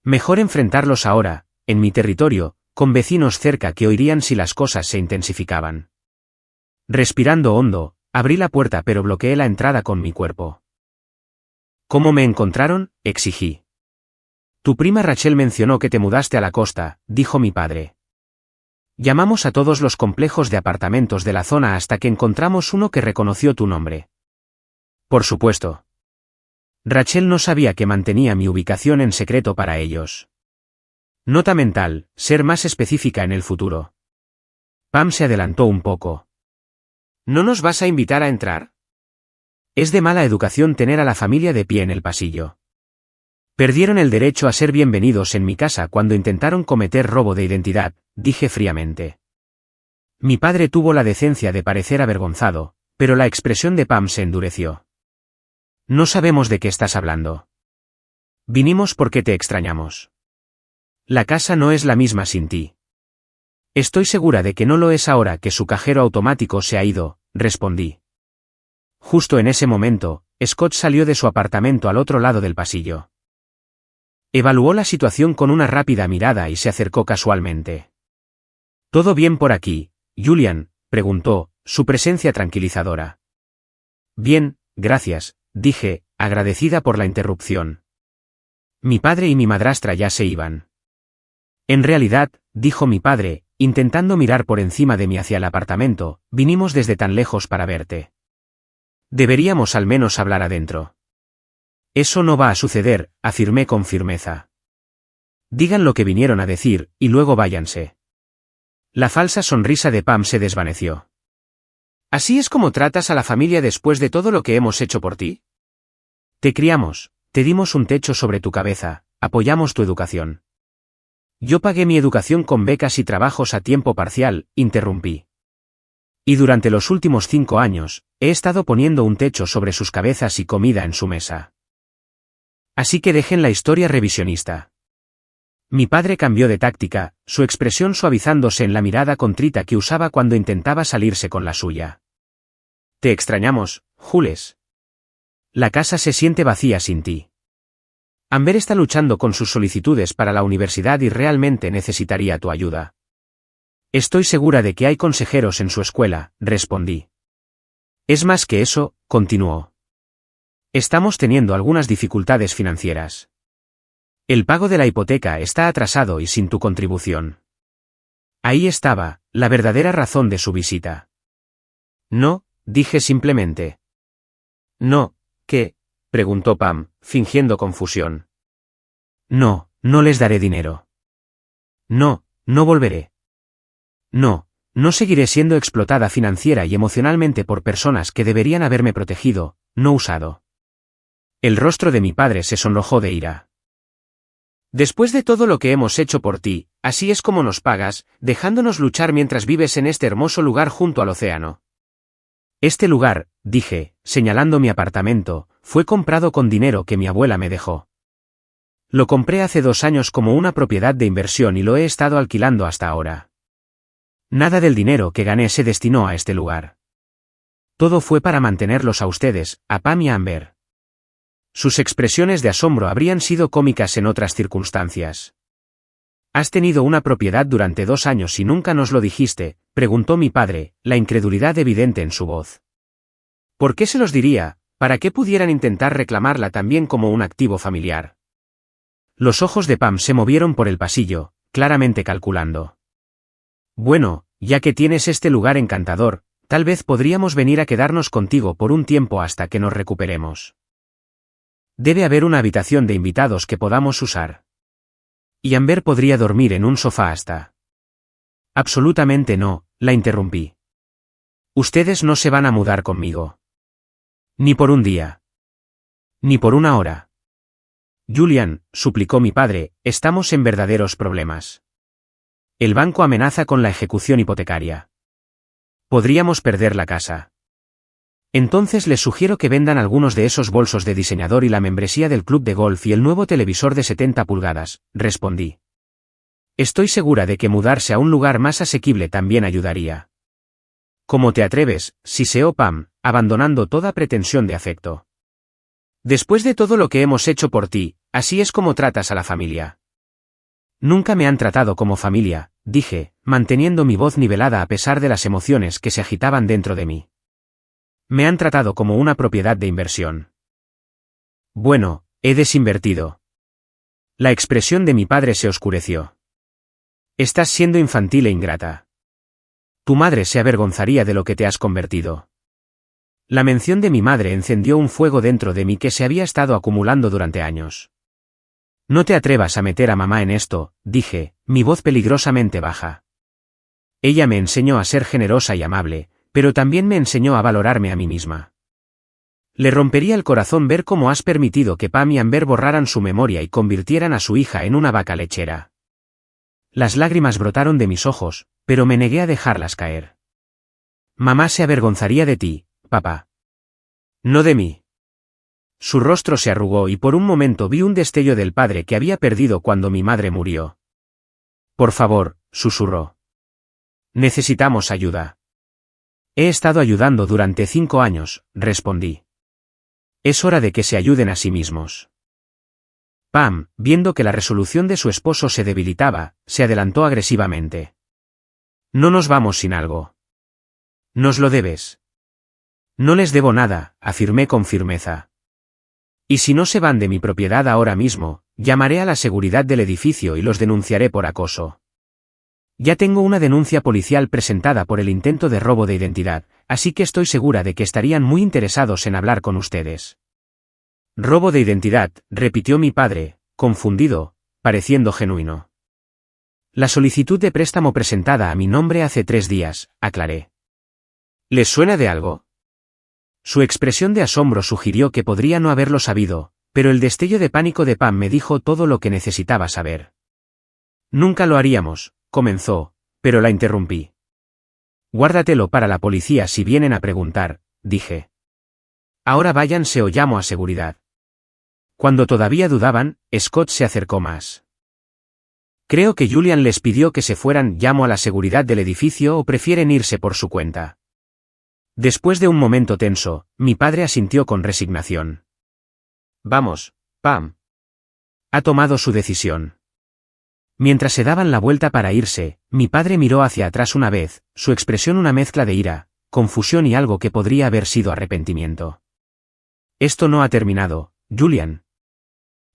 Mejor enfrentarlos ahora, en mi territorio, con vecinos cerca que oirían si las cosas se intensificaban. Respirando hondo, abrí la puerta pero bloqueé la entrada con mi cuerpo. ¿Cómo me encontraron?, exigí. Tu prima Rachel mencionó que te mudaste a la costa, dijo mi padre. Llamamos a todos los complejos de apartamentos de la zona hasta que encontramos uno que reconoció tu nombre. Por supuesto. Rachel no sabía que mantenía mi ubicación en secreto para ellos. Nota mental, ser más específica en el futuro. Pam se adelantó un poco. ¿No nos vas a invitar a entrar? Es de mala educación tener a la familia de pie en el pasillo. Perdieron el derecho a ser bienvenidos en mi casa cuando intentaron cometer robo de identidad, dije fríamente. Mi padre tuvo la decencia de parecer avergonzado, pero la expresión de Pam se endureció. No sabemos de qué estás hablando. Vinimos porque te extrañamos. La casa no es la misma sin ti. Estoy segura de que no lo es ahora que su cajero automático se ha ido, respondí. Justo en ese momento, Scott salió de su apartamento al otro lado del pasillo. Evaluó la situación con una rápida mirada y se acercó casualmente. ¿Todo bien por aquí, Julian?, preguntó, su presencia tranquilizadora. Bien, gracias, dije, agradecida por la interrupción. Mi padre y mi madrastra ya se iban. En realidad, dijo mi padre, intentando mirar por encima de mí hacia el apartamento, vinimos desde tan lejos para verte. Deberíamos al menos hablar adentro. Eso no va a suceder, afirmé con firmeza. Digan lo que vinieron a decir, y luego váyanse. La falsa sonrisa de Pam se desvaneció. ¿Así es como tratas a la familia después de todo lo que hemos hecho por ti? Te criamos, te dimos un techo sobre tu cabeza, apoyamos tu educación. Yo pagué mi educación con becas y trabajos a tiempo parcial, interrumpí. Y durante los últimos 5 años, he estado poniendo un techo sobre sus cabezas y comida en su mesa. Así que dejen la historia revisionista. Mi padre cambió de táctica, su expresión suavizándose en la mirada contrita que usaba cuando intentaba salirse con la suya. Te extrañamos, Jules. La casa se siente vacía sin ti. Amber está luchando con sus solicitudes para la universidad y realmente necesitaría tu ayuda. Estoy segura de que hay consejeros en su escuela, respondí. Es más que eso, continuó. Estamos teniendo algunas dificultades financieras. El pago de la hipoteca está atrasado y sin tu contribución. Ahí estaba, la verdadera razón de su visita. No, dije simplemente. No, ¿qué?, preguntó Pam, fingiendo confusión. No, no les daré dinero. No, no volveré. No seguiré siendo explotada financiera y emocionalmente por personas que deberían haberme protegido, no usado. El rostro de mi padre se sonrojó de ira. Después de todo lo que hemos hecho por ti, así es como nos pagas, dejándonos luchar mientras vives en este hermoso lugar junto al océano. Este lugar, dije, señalando mi apartamento, fue comprado con dinero que mi abuela me dejó. Lo compré hace 2 años como una propiedad de inversión y lo he estado alquilando hasta ahora. Nada del dinero que gané se destinó a este lugar. Todo fue para mantenerlos a ustedes, a Pam y a Amber. Sus expresiones de asombro habrían sido cómicas en otras circunstancias. ¿Has tenido una propiedad durante 2 años y nunca nos lo dijiste?, preguntó mi padre, la incredulidad evidente en su voz. ¿Por qué se los diría, para que pudieran intentar reclamarla también como un activo familiar? Los ojos de Pam se movieron por el pasillo, claramente calculando. Bueno, ya que tienes este lugar encantador, tal vez podríamos venir a quedarnos contigo por un tiempo hasta que nos recuperemos. Debe haber una habitación de invitados que podamos usar. Y Amber podría dormir en un sofá hasta. Absolutamente no, la interrumpí. Ustedes no se van a mudar conmigo. Ni por un día. Ni por una hora. Julian, suplicó mi padre, estamos en verdaderos problemas. El banco amenaza con la ejecución hipotecaria. Podríamos perder la casa. Entonces les sugiero que vendan algunos de esos bolsos de diseñador y la membresía del club de golf y el nuevo televisor de 70 pulgadas, respondí. Estoy segura de que mudarse a un lugar más asequible también ayudaría. ¿Cómo te atreves?, siseó Pam, abandonando toda pretensión de afecto. Después de todo lo que hemos hecho por ti, así es como tratas a la familia. Nunca me han tratado como familia, dije, manteniendo mi voz nivelada a pesar de las emociones que se agitaban dentro de mí. Me han tratado como una propiedad de inversión. Bueno, he desinvertido. La expresión de mi padre se oscureció. Estás siendo infantil e ingrata. Tu madre se avergonzaría de lo que te has convertido. La mención de mi madre encendió un fuego dentro de mí que se había estado acumulando durante años. No te atrevas a meter a mamá en esto, dije, mi voz peligrosamente baja. Ella me enseñó a ser generosa y amable, pero también me enseñó a valorarme a mí misma. Le rompería el corazón ver cómo has permitido que Pam y Amber borraran su memoria y convirtieran a su hija en una vaca lechera. Las lágrimas brotaron de mis ojos, pero me negué a dejarlas caer. Mamá se avergonzaría de ti, papá. No de mí. Su rostro se arrugó y por un momento vi un destello del padre que había perdido cuando mi madre murió. Por favor, susurró. Necesitamos ayuda. He estado ayudando durante 5 años, respondí. Es hora de que se ayuden a sí mismos. Pam, viendo que la resolución de su esposo se debilitaba, se adelantó agresivamente. No nos vamos sin algo. Nos lo debes. No les debo nada, afirmé con firmeza. Y si no se van de mi propiedad ahora mismo, llamaré a la seguridad del edificio y los denunciaré por acoso. Ya tengo una denuncia policial presentada por el intento de robo de identidad, así que estoy segura de que estarían muy interesados en hablar con ustedes. Robo de identidad, repitió mi padre, confundido, pareciendo genuino. La solicitud de préstamo presentada a mi nombre hace 3 días, aclaré. ¿Les suena de algo? Su expresión de asombro sugirió que podría no haberlo sabido, pero el destello de pánico de Pam me dijo todo lo que necesitaba saber. Nunca lo haríamos, comenzó, pero la interrumpí. Guárdatelo para la policía si vienen a preguntar, dije. Ahora váyanse o llamo a seguridad. Cuando todavía dudaban, Scott se acercó más. Creo que Julian les pidió que se fueran. ¿Llamo a la seguridad del edificio o prefieren irse por su cuenta? Después de un momento tenso, mi padre asintió con resignación. Vamos, Pam. Ha tomado su decisión. Mientras se daban la vuelta para irse, mi padre miró hacia atrás una vez, su expresión una mezcla de ira, confusión y algo que podría haber sido arrepentimiento. Esto no ha terminado, Julian.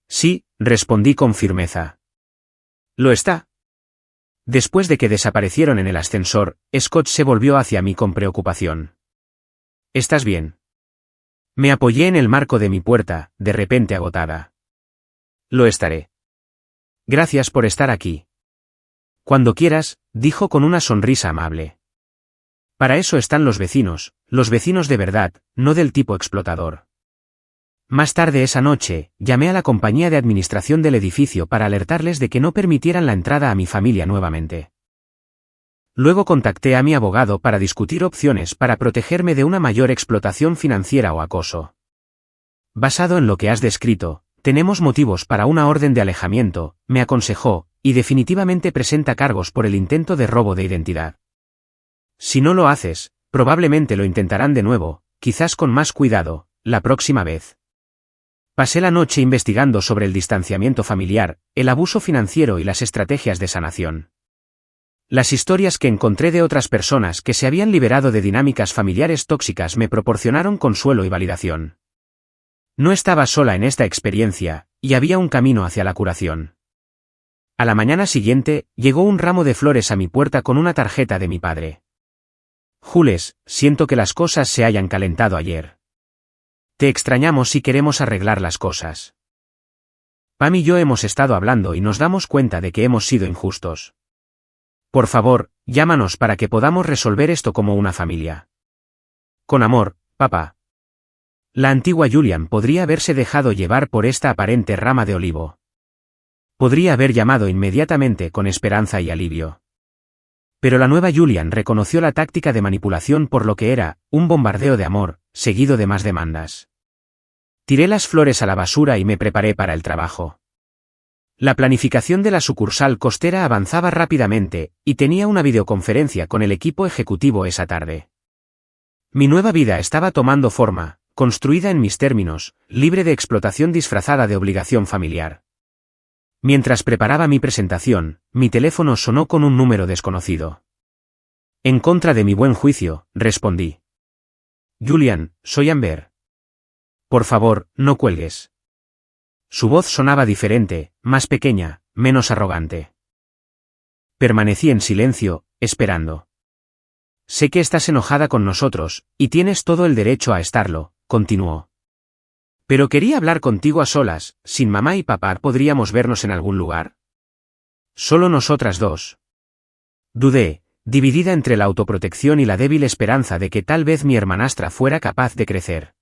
Sí, respondí con firmeza. Lo está. Después de que desaparecieron en el ascensor, Scott se volvió hacia mí con preocupación. ¿Estás bien? Me apoyé en el marco de mi puerta, de repente agotada. Lo estaré. Gracias por estar aquí. Cuando quieras, dijo con una sonrisa amable. Para eso están los vecinos de verdad, no del tipo explotador. Más tarde esa noche, llamé a la compañía de administración del edificio para alertarles de que no permitieran la entrada a mi familia nuevamente. Luego contacté a mi abogado para discutir opciones para protegerme de una mayor explotación financiera o acoso. Basado en lo que has descrito, tenemos motivos para una orden de alejamiento, me aconsejó, y definitivamente presenta cargos por el intento de robo de identidad. Si no lo haces, probablemente lo intentarán de nuevo, quizás con más cuidado, la próxima vez. Pasé la noche investigando sobre el distanciamiento familiar, el abuso financiero y las estrategias de sanación. Las historias que encontré de otras personas que se habían liberado de dinámicas familiares tóxicas me proporcionaron consuelo y validación. No estaba sola en esta experiencia, y había un camino hacia la curación. A la mañana siguiente, llegó un ramo de flores a mi puerta con una tarjeta de mi padre. Jules, siento que las cosas se hayan calentado ayer. Te extrañamos y queremos arreglar las cosas. Pam y yo hemos estado hablando y nos damos cuenta de que hemos sido injustos. Por favor, llámanos para que podamos resolver esto como una familia. Con amor, papá. La antigua Julian podría haberse dejado llevar por esta aparente rama de olivo. Podría haber llamado inmediatamente con esperanza y alivio. Pero la nueva Julian reconoció la táctica de manipulación por lo que era, un bombardeo de amor, seguido de más demandas. Tiré las flores a la basura y me preparé para el trabajo. La planificación de la sucursal costera avanzaba rápidamente, y tenía una videoconferencia con el equipo ejecutivo esa tarde. Mi nueva vida estaba tomando forma, construida en mis términos, libre de explotación disfrazada de obligación familiar. Mientras preparaba mi presentación, mi teléfono sonó con un número desconocido. En contra de mi buen juicio, respondí. Julian, soy Amber. Por favor, no cuelgues. Su voz sonaba diferente, más pequeña, menos arrogante. Permanecí en silencio, esperando. Sé que estás enojada con nosotros, y tienes todo el derecho a estarlo, continuó. Pero quería hablar contigo a solas, sin mamá y papá. ¿Podríamos vernos en algún lugar? Solo nosotras dos. Dudé, dividida entre la autoprotección y la débil esperanza de que tal vez mi hermanastra fuera capaz de crecer.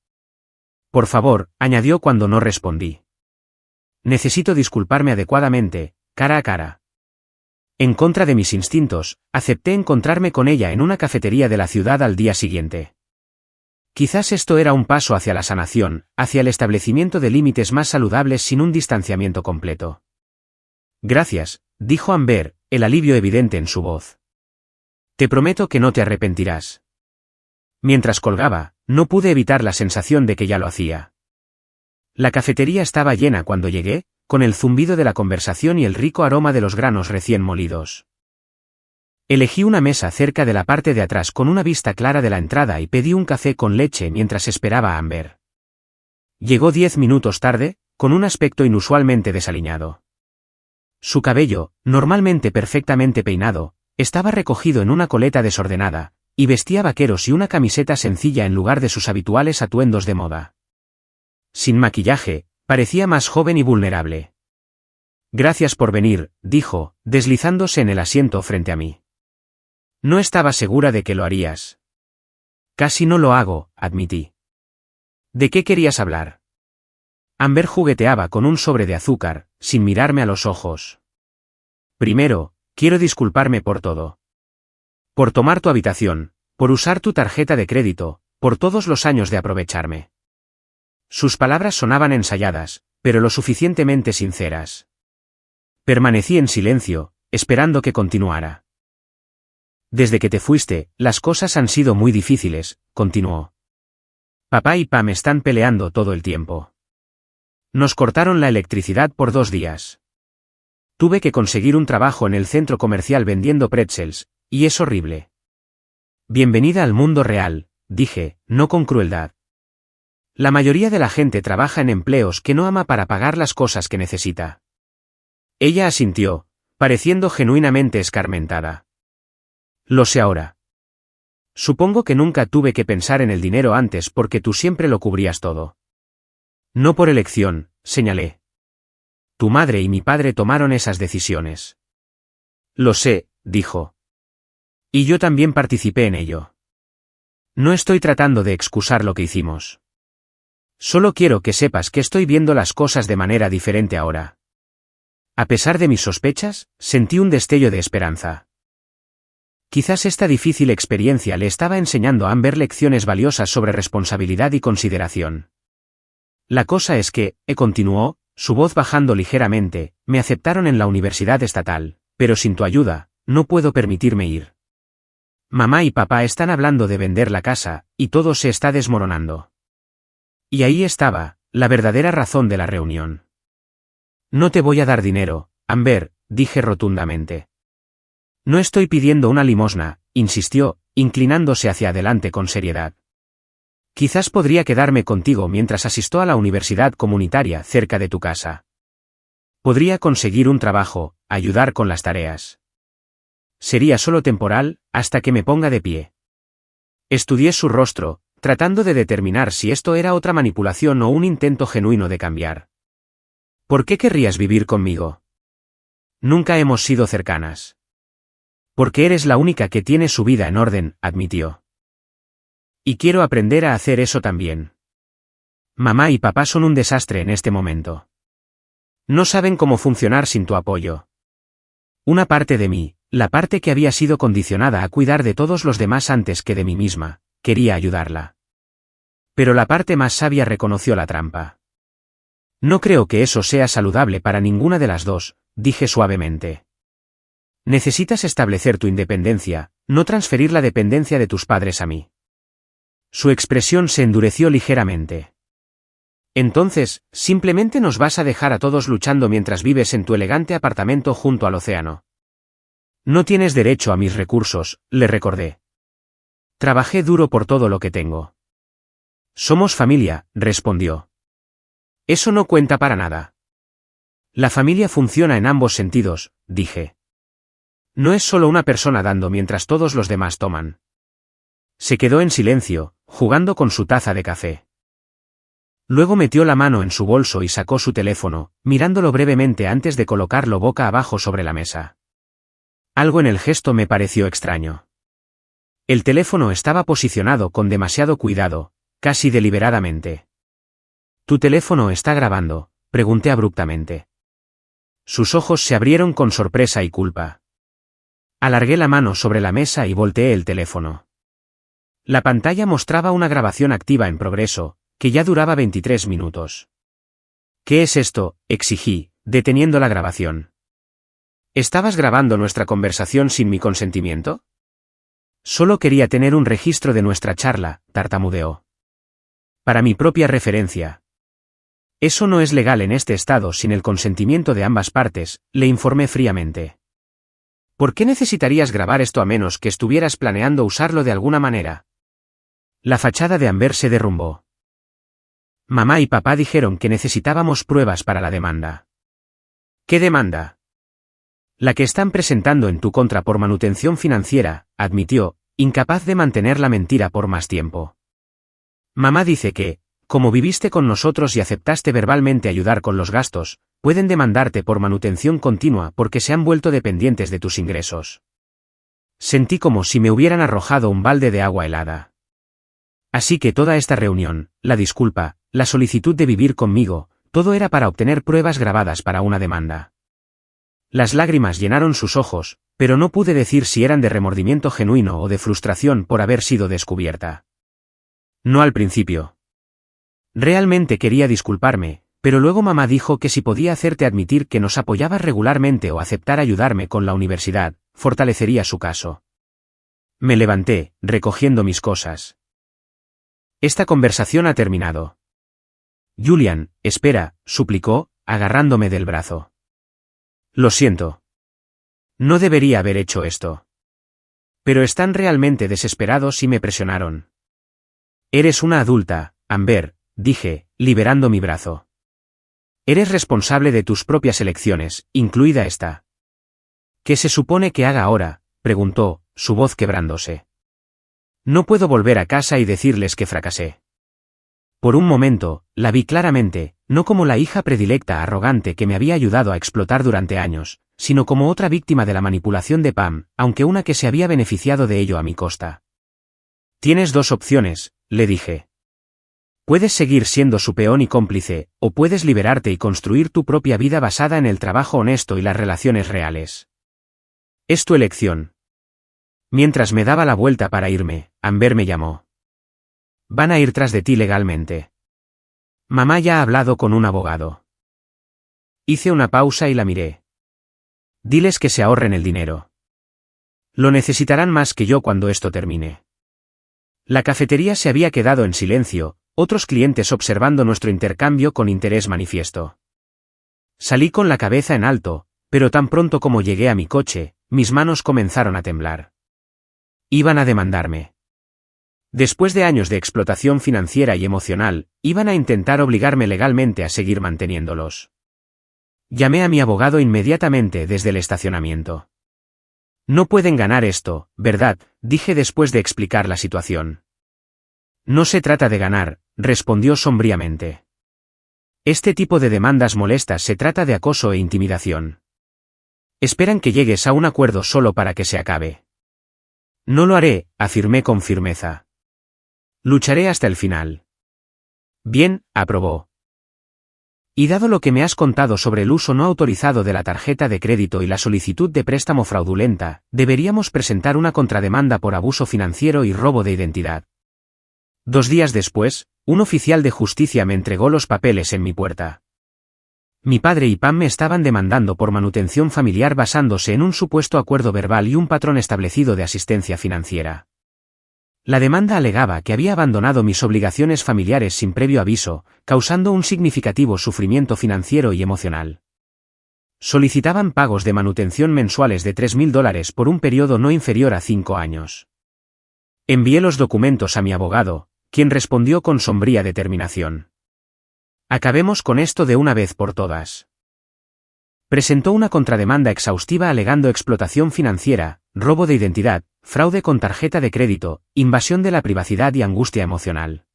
Por favor, añadió cuando no respondí. Necesito disculparme adecuadamente, cara a cara. En contra de mis instintos, acepté encontrarme con ella en una cafetería de la ciudad al día siguiente. Quizás esto era un paso hacia la sanación, hacia el establecimiento de límites más saludables sin un distanciamiento completo. Gracias, dijo Amber, el alivio evidente en su voz. Te prometo que no te arrepentirás. Mientras colgaba, no pude evitar la sensación de que ya lo hacía. La cafetería estaba llena cuando llegué, con el zumbido de la conversación y el rico aroma de los granos recién molidos. Elegí una mesa cerca de la parte de atrás con una vista clara de la entrada y pedí un café con leche mientras esperaba a Amber. Llegó 10 minutos tarde, con un aspecto inusualmente desaliñado. Su cabello, normalmente perfectamente peinado, estaba recogido en una coleta desordenada, y vestía vaqueros y una camiseta sencilla en lugar de sus habituales atuendos de moda. Sin maquillaje, parecía más joven y vulnerable. Gracias por venir, dijo, deslizándose en el asiento frente a mí. No estaba segura de que lo harías. Casi no lo hago, admití. ¿De qué querías hablar? Amber jugueteaba con un sobre de azúcar, sin mirarme a los ojos. Primero, quiero disculparme por todo. Por tomar tu habitación, por usar tu tarjeta de crédito, por todos los años de aprovecharme. Sus palabras sonaban ensayadas, pero lo suficientemente sinceras. Permanecí en silencio, esperando que continuara. Desde que te fuiste, las cosas han sido muy difíciles, continuó. Papá y Pam están peleando todo el tiempo. Nos cortaron la electricidad por 2 días. Tuve que conseguir un trabajo en el centro comercial vendiendo pretzels, y es horrible. Bienvenida al mundo real, dije, no con crueldad. La mayoría de la gente trabaja en empleos que no ama para pagar las cosas que necesita. Ella asintió, pareciendo genuinamente escarmentada. Lo sé ahora. Supongo que nunca tuve que pensar en el dinero antes porque tú siempre lo cubrías todo. No por elección, señalé. Tu madre y mi padre tomaron esas decisiones. Lo sé, dijo, Y yo también participé en ello. No estoy tratando de excusar lo que hicimos. Solo quiero que sepas que estoy viendo las cosas de manera diferente ahora. A pesar de mis sospechas, sentí un destello de esperanza. Quizás esta difícil experiencia le estaba enseñando a Amber lecciones valiosas sobre responsabilidad y consideración. La cosa es que, continuó, su voz bajando ligeramente, me aceptaron en la universidad estatal, pero sin tu ayuda, no puedo permitirme ir. Mamá y papá están hablando de vender la casa, y todo se está desmoronando. Y ahí estaba, la verdadera razón de la reunión. No te voy a dar dinero, Amber, dije rotundamente. No estoy pidiendo una limosna, insistió, inclinándose hacia adelante con seriedad. Quizás podría quedarme contigo mientras asisto a la universidad comunitaria cerca de tu casa. Podría conseguir un trabajo, ayudar con las tareas. Sería solo temporal, hasta que me ponga de pie. Estudié su rostro, tratando de determinar si esto era otra manipulación o un intento genuino de cambiar. ¿Por qué querrías vivir conmigo? Nunca hemos sido cercanas. Porque eres la única que tiene su vida en orden, admitió. Y quiero aprender a hacer eso también. Mamá y papá son un desastre en este momento. No saben cómo funcionar sin tu apoyo. Una parte de mí, la parte que había sido condicionada a cuidar de todos los demás antes que de mí misma, quería ayudarla. Pero la parte más sabia reconoció la trampa. No creo que eso sea saludable para ninguna de las dos, dije suavemente. Necesitas establecer tu independencia, no transferir la dependencia de tus padres a mí. Su expresión se endureció ligeramente. Entonces, simplemente nos vas a dejar a todos luchando mientras vives en tu elegante apartamento junto al océano. No tienes derecho a mis recursos, le recordé. Trabajé duro por todo lo que tengo. Somos familia, respondió. Eso no cuenta para nada. La familia funciona en ambos sentidos, dije. No es solo una persona dando mientras todos los demás toman. Se quedó en silencio, jugando con su taza de café. Luego metió la mano en su bolso y sacó su teléfono, mirándolo brevemente antes de colocarlo boca abajo sobre la mesa. Algo en el gesto me pareció extraño. El teléfono estaba posicionado con demasiado cuidado, casi deliberadamente. ¿Tu teléfono está grabando?, pregunté abruptamente. Sus ojos se abrieron con sorpresa y culpa. Alargué la mano sobre la mesa y volteé el teléfono. La pantalla mostraba una grabación activa en progreso, que ya duraba 23 minutos. ¿Qué es esto?, exigí, deteniendo la grabación. ¿Estabas grabando nuestra conversación sin mi consentimiento? Solo quería tener un registro de nuestra charla, tartamudeó. Para mi propia referencia. Eso no es legal en este estado sin el consentimiento de ambas partes, le informé fríamente. ¿Por qué necesitarías grabar esto a menos que estuvieras planeando usarlo de alguna manera? La fachada de Amber se derrumbó. Mamá y papá dijeron que necesitábamos pruebas para la demanda. ¿Qué demanda? La que están presentando en tu contra por manutención financiera, admitió, incapaz de mantener la mentira por más tiempo. Mamá dice que, como viviste con nosotros y aceptaste verbalmente ayudar con los gastos, pueden demandarte por manutención continua porque se han vuelto dependientes de tus ingresos. Sentí como si me hubieran arrojado un balde de agua helada. Así que toda esta reunión, la disculpa, la solicitud de vivir conmigo, todo era para obtener pruebas grabadas para una demanda. Las lágrimas llenaron sus ojos, pero no pude decir si eran de remordimiento genuino o de frustración por haber sido descubierta. No al principio. Realmente quería disculparme, pero luego mamá dijo que si podía hacerte admitir que nos apoyabas regularmente o aceptar ayudarme con la universidad, fortalecería su caso. Me levanté, recogiendo mis cosas. Esta conversación ha terminado. Julian, espera, suplicó, agarrándome del brazo. Lo siento. No debería haber hecho esto. Pero están realmente desesperados y me presionaron. Eres una adulta, Amber, dije, liberando mi brazo. Eres responsable de tus propias elecciones, incluida esta. ¿Qué se supone que haga ahora?, preguntó, su voz quebrándose. No puedo volver a casa y decirles que fracasé. Por un momento, la vi claramente, no como la hija predilecta arrogante que me había ayudado a explotar durante años, sino como otra víctima de la manipulación de Pam, aunque una que se había beneficiado de ello a mi costa. Tienes dos opciones, le dije. Puedes seguir siendo su peón y cómplice, o puedes liberarte y construir tu propia vida basada en el trabajo honesto y las relaciones reales. Es tu elección. Mientras me daba la vuelta para irme, Amber me llamó. Van a ir tras de ti legalmente. Mamá ya ha hablado con un abogado. Hice una pausa y la miré. Diles que se ahorren el dinero. Lo necesitarán más que yo cuando esto termine. La cafetería se había quedado en silencio, otros clientes observando nuestro intercambio con interés manifiesto. Salí con la cabeza en alto, pero tan pronto como llegué a mi coche, mis manos comenzaron a temblar. Iban a demandarme. Después de años de explotación financiera y emocional, iban a intentar obligarme legalmente a seguir manteniéndolos. Llamé a mi abogado inmediatamente desde el estacionamiento. No pueden ganar esto, ¿verdad?, dije después de explicar la situación. No se trata de ganar, respondió sombríamente. Este tipo de demandas molestas se trata de acoso e intimidación. Esperan que llegues a un acuerdo solo para que se acabe. No lo haré, afirmé con firmeza. Lucharé hasta el final. Bien, aprobó. Y dado lo que me has contado sobre el uso no autorizado de la tarjeta de crédito y la solicitud de préstamo fraudulenta, deberíamos presentar una contrademanda por abuso financiero y robo de identidad. 2 días después, un oficial de justicia me entregó los papeles en mi puerta. Mi padre y Pam me estaban demandando por manutención familiar basándose en un supuesto acuerdo verbal y un patrón establecido de asistencia financiera. La demanda alegaba que había abandonado mis obligaciones familiares sin previo aviso, causando un significativo sufrimiento financiero y emocional. Solicitaban pagos de manutención mensuales de $3.000 por un periodo no inferior a 5 años. Envié los documentos a mi abogado, quien respondió con sombría determinación. Acabemos con esto de una vez por todas. Presentó una contrademanda exhaustiva alegando explotación financiera, robo de identidad, fraude con tarjeta de crédito, invasión de la privacidad y angustia emocional.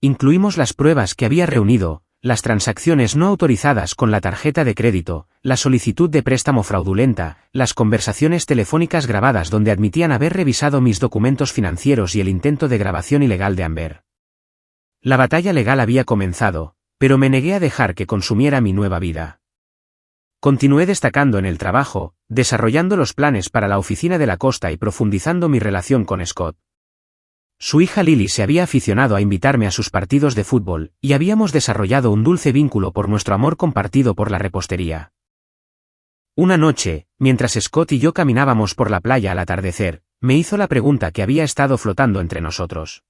Incluimos las pruebas que había reunido, las transacciones no autorizadas con la tarjeta de crédito, la solicitud de préstamo fraudulenta, las conversaciones telefónicas grabadas donde admitían haber revisado mis documentos financieros y el intento de grabación ilegal de Amber. La batalla legal había comenzado, pero me negué a dejar que consumiera mi nueva vida. Continué destacando en el trabajo, desarrollando los planes para la oficina de la costa y profundizando mi relación con Scott. Su hija Lily se había aficionado a invitarme a sus partidos de fútbol, y habíamos desarrollado un dulce vínculo por nuestro amor compartido por la repostería. Una noche, mientras Scott y yo caminábamos por la playa al atardecer, me hizo la pregunta que había estado flotando entre nosotros.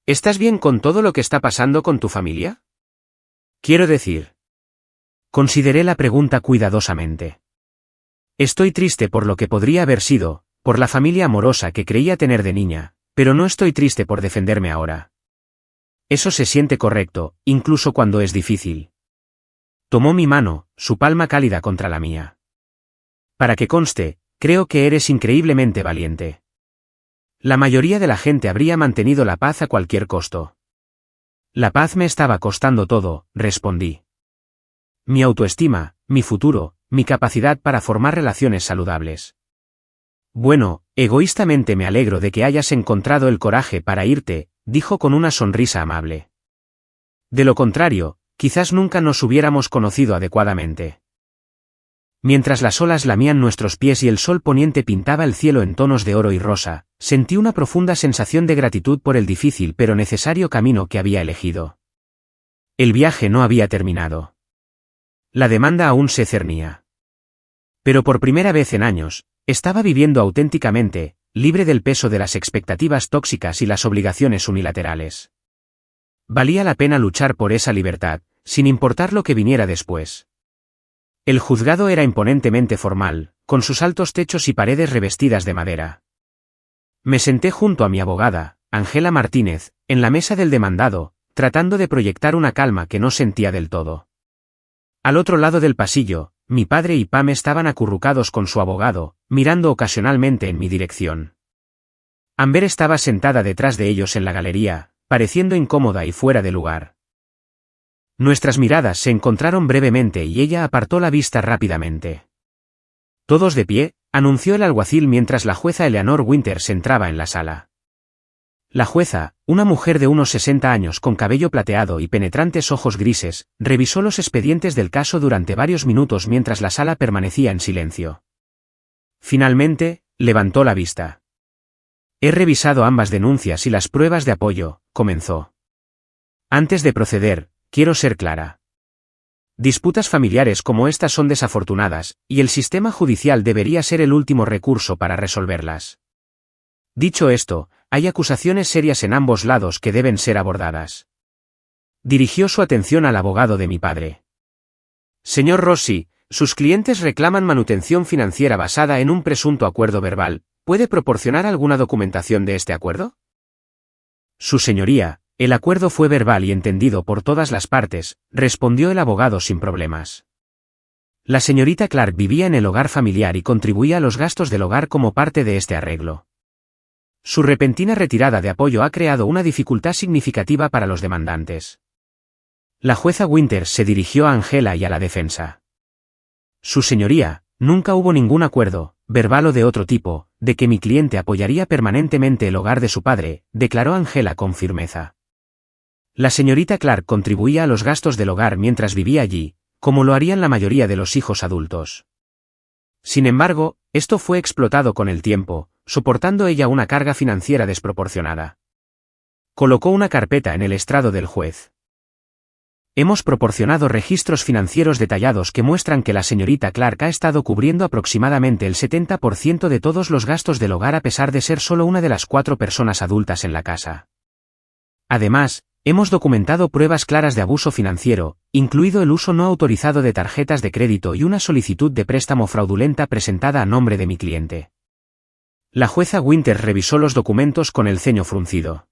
¿Estás bien con todo lo que está pasando con tu familia? Quiero decir. Consideré la pregunta cuidadosamente. Estoy triste por lo que podría haber sido, por la familia amorosa que creía tener de niña, pero no estoy triste por defenderme ahora. Eso se siente correcto, incluso cuando es difícil. Tomó mi mano, su palma cálida contra la mía. Para que conste, creo que eres increíblemente valiente. La mayoría de la gente habría mantenido la paz a cualquier costo. La paz me estaba costando todo, respondí. Mi autoestima, mi futuro, mi capacidad para formar relaciones saludables. Bueno, egoístamente me alegro de que hayas encontrado el coraje para irte, dijo con una sonrisa amable. De lo contrario, quizás nunca nos hubiéramos conocido adecuadamente. Mientras las olas lamían nuestros pies y el sol poniente pintaba el cielo en tonos de oro y rosa, sentí una profunda sensación de gratitud por el difícil pero necesario camino que había elegido. El viaje no había terminado. La demanda aún se cernía. Pero por primera vez en años, estaba viviendo auténticamente, libre del peso de las expectativas tóxicas y las obligaciones unilaterales. Valía la pena luchar por esa libertad, sin importar lo que viniera después. El juzgado era imponentemente formal, con sus altos techos y paredes revestidas de madera. Me senté junto a mi abogada, Ángela Martínez, en la mesa del demandado, tratando de proyectar una calma que no sentía del todo. Al otro lado del pasillo, mi padre y Pam estaban acurrucados con su abogado, mirando ocasionalmente en mi dirección. Amber estaba sentada detrás de ellos en la galería, pareciendo incómoda y fuera de lugar. Nuestras miradas se encontraron brevemente y ella apartó la vista rápidamente. Todos de pie, anunció el alguacil mientras la jueza Eleanor Winters entraba en la sala. La jueza, una mujer de unos 60 años con cabello plateado y penetrantes ojos grises, revisó los expedientes del caso durante varios minutos mientras la sala permanecía en silencio. Finalmente, levantó la vista. He revisado ambas denuncias y las pruebas de apoyo, comenzó. Antes de proceder, quiero ser clara. Disputas familiares como estas son desafortunadas, y el sistema judicial debería ser el último recurso para resolverlas. Dicho esto, hay acusaciones serias en ambos lados que deben ser abordadas. Dirigió su atención al abogado de mi padre. Señor Rossi, sus clientes reclaman manutención financiera basada en un presunto acuerdo verbal. ¿Puede proporcionar alguna documentación de este acuerdo? Su señoría, el acuerdo fue verbal y entendido por todas las partes, respondió el abogado sin problemas. La señorita Clark vivía en el hogar familiar y contribuía a los gastos del hogar como parte de este arreglo. Su repentina retirada de apoyo ha creado una dificultad significativa para los demandantes. La jueza Winters se dirigió a Angela y a la defensa. Su señoría, nunca hubo ningún acuerdo, verbal o de otro tipo, de que mi cliente apoyaría permanentemente el hogar de su padre, declaró Angela con firmeza. La señorita Clark contribuía a los gastos del hogar mientras vivía allí, como lo harían la mayoría de los hijos adultos. Sin embargo, esto fue explotado con el tiempo, soportando ella una carga financiera desproporcionada. Colocó una carpeta en el estrado del juez. Hemos proporcionado registros financieros detallados que muestran que la señorita Clark ha estado cubriendo aproximadamente el 70% de todos los gastos del hogar a pesar de ser solo una de las 4 personas adultas en la casa. Además, hemos documentado pruebas claras de abuso financiero, incluido el uso no autorizado de tarjetas de crédito y una solicitud de préstamo fraudulenta presentada a nombre de mi cliente. La jueza Winters revisó los documentos con el ceño fruncido.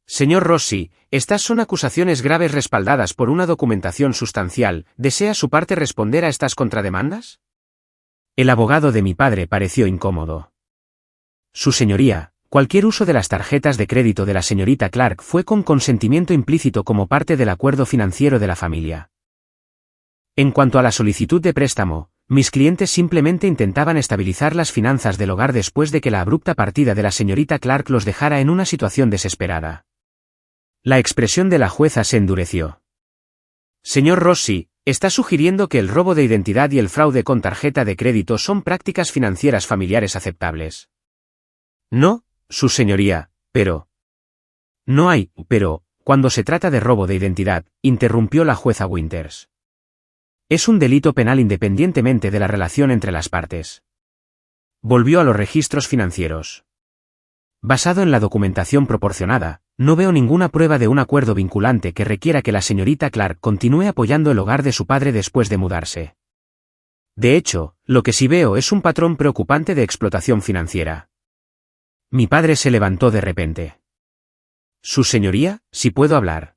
Señor Rossi, estas son acusaciones graves respaldadas por una documentación sustancial. ¿Desea su parte responder a estas contrademandas? El abogado de mi padre pareció incómodo. Su señoría, cualquier uso de las tarjetas de crédito de la señorita Clark fue con consentimiento implícito como parte del acuerdo financiero de la familia. En cuanto a la solicitud de préstamo, mis clientes simplemente intentaban estabilizar las finanzas del hogar después de que la abrupta partida de la señorita Clark los dejara en una situación desesperada. La expresión de la jueza se endureció. Señor Rossi, ¿está sugiriendo que el robo de identidad y el fraude con tarjeta de crédito son prácticas financieras familiares aceptables? No, su señoría, pero... No hay, pero, cuando se trata de robo de identidad, interrumpió la jueza Winters. Es un delito penal independientemente de la relación entre las partes. Volvió a los registros financieros. Basado en la documentación proporcionada, no veo ninguna prueba de un acuerdo vinculante que requiera que la señorita Clark continúe apoyando el hogar de su padre después de mudarse. De hecho, lo que sí veo es un patrón preocupante de explotación financiera. Mi padre se levantó de repente. Su señoría, si puedo hablar.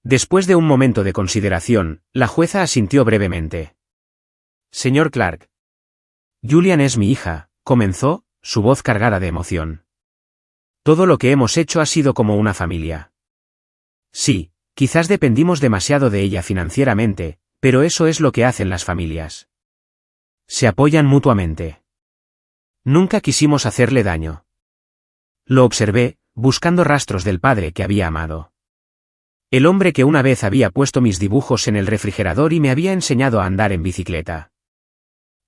Después de un momento de consideración, la jueza asintió brevemente. Señor Clark. Julian es mi hija, comenzó, su voz cargada de emoción. Todo lo que hemos hecho ha sido como una familia. Sí, quizás dependimos demasiado de ella financieramente, pero eso es lo que hacen las familias. Se apoyan mutuamente. Nunca quisimos hacerle daño. Lo observé, buscando rastros del padre que había amado. El hombre que una vez había puesto mis dibujos en el refrigerador y me había enseñado a andar en bicicleta.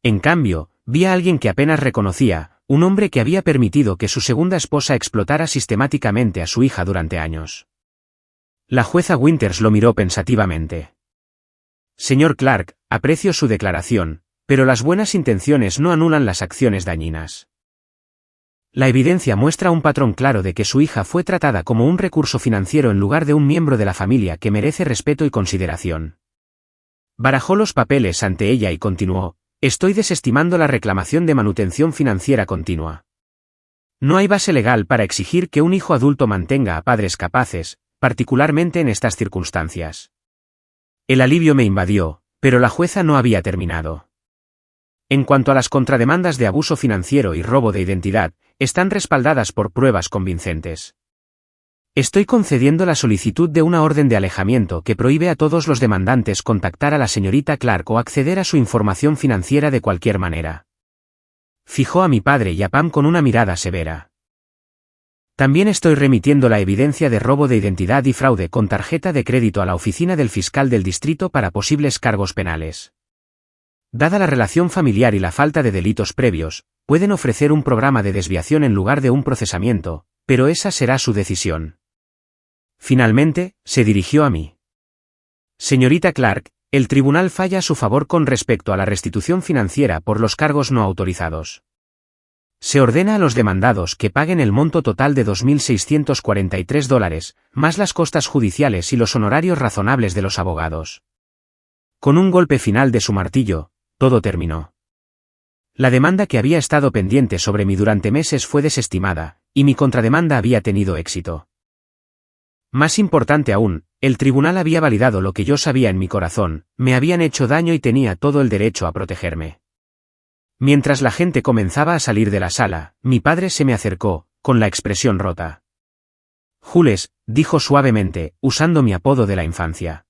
En cambio, vi a alguien que apenas reconocía, un hombre que había permitido que su segunda esposa explotara sistemáticamente a su hija durante años. La jueza Winters lo miró pensativamente. Señor Clark, aprecio su declaración, pero las buenas intenciones no anulan las acciones dañinas. La evidencia muestra un patrón claro de que su hija fue tratada como un recurso financiero en lugar de un miembro de la familia que merece respeto y consideración. Barajó los papeles ante ella y continuó. Estoy desestimando la reclamación de manutención financiera continua. No hay base legal para exigir que un hijo adulto mantenga a padres capaces, particularmente en estas circunstancias. El alivio me invadió, pero la jueza no había terminado. En cuanto a las contrademandas de abuso financiero y robo de identidad, están respaldadas por pruebas convincentes. Estoy concediendo la solicitud de una orden de alejamiento que prohíbe a todos los demandantes contactar a la señorita Clark o acceder a su información financiera de cualquier manera. Fijó a mi padre y a Pam con una mirada severa. También estoy remitiendo la evidencia de robo de identidad y fraude con tarjeta de crédito a la oficina del fiscal del distrito para posibles cargos penales. Dada la relación familiar y la falta de delitos previos, pueden ofrecer un programa de desviación en lugar de un procesamiento, pero esa será su decisión. Finalmente, se dirigió a mí. Señorita Clark, el tribunal falla a su favor con respecto a la restitución financiera por los cargos no autorizados. Se ordena a los demandados que paguen el monto total de $2.643, más las costas judiciales y los honorarios razonables de los abogados. Con un golpe final de su martillo, todo terminó. La demanda que había estado pendiente sobre mí durante meses fue desestimada, y mi contrademanda había tenido éxito. Más importante aún, el tribunal había validado lo que yo sabía en mi corazón, me habían hecho daño y tenía todo el derecho a protegerme. Mientras la gente comenzaba a salir de la sala, mi padre se me acercó, con la expresión rota. Jules, dijo suavemente, usando mi apodo de la infancia.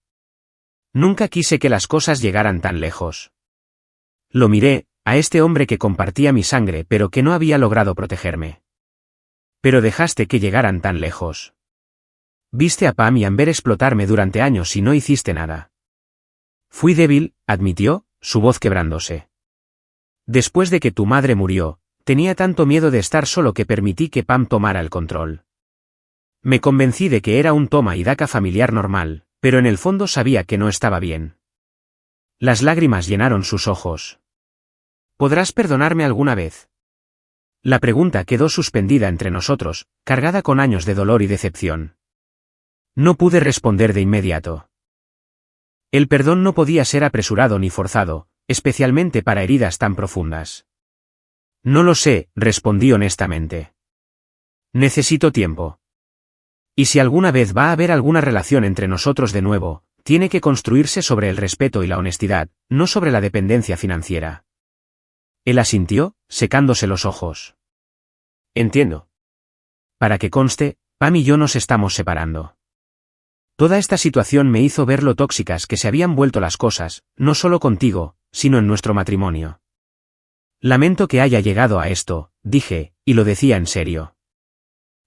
Nunca quise que las cosas llegaran tan lejos. Lo miré, a este hombre que compartía mi sangre pero que no había logrado protegerme. Pero dejaste que llegaran tan lejos. Viste a Pam y Amber explotarme durante años y no hiciste nada. Fui débil, admitió, su voz quebrándose. Después de que tu madre murió, tenía tanto miedo de estar solo que permití que Pam tomara el control. Me convencí de que era un toma y daca familiar normal, pero en el fondo sabía que no estaba bien. Las lágrimas llenaron sus ojos. ¿Podrás perdonarme alguna vez? La pregunta quedó suspendida entre nosotros, cargada con años de dolor y decepción. No pude responder de inmediato. El perdón no podía ser apresurado ni forzado, especialmente para heridas tan profundas. No lo sé, respondí honestamente. Necesito tiempo. Y si alguna vez va a haber alguna relación entre nosotros de nuevo, tiene que construirse sobre el respeto y la honestidad, no sobre la dependencia financiera. Él asintió, secándose los ojos. Entiendo. Para que conste, Pam y yo nos estamos separando. Toda esta situación me hizo ver lo tóxicas que se habían vuelto las cosas, no solo contigo, sino en nuestro matrimonio. Lamento que haya llegado a esto, dije, y lo decía en serio.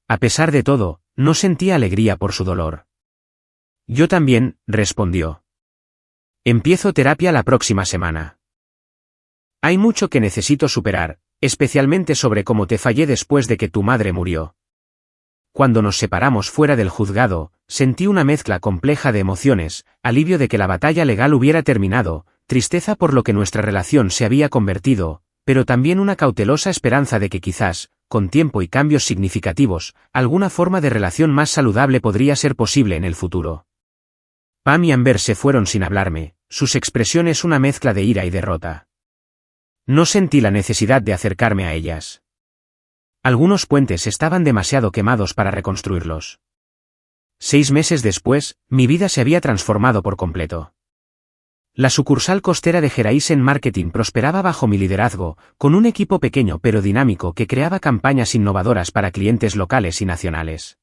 A pesar de todo, no sentía alegría por su dolor. Yo también, respondió. Empiezo terapia la próxima semana. Hay mucho que necesito superar, especialmente sobre cómo te fallé después de que tu madre murió. Cuando nos separamos fuera del juzgado, sentí una mezcla compleja de emociones, alivio de que la batalla legal hubiera terminado, tristeza por lo que nuestra relación se había convertido, pero también una cautelosa esperanza de que quizás, con tiempo y cambios significativos, alguna forma de relación más saludable podría ser posible en el futuro. Pam y Amber se fueron sin hablarme, sus expresiones una mezcla de ira y derrota. No sentí la necesidad de acercarme a ellas. Algunos puentes estaban demasiado quemados para reconstruirlos. 6 meses después, mi vida se había transformado por completo. La sucursal costera de Geraisen Marketing prosperaba bajo mi liderazgo, con un equipo pequeño pero dinámico que creaba campañas innovadoras para clientes locales y nacionales.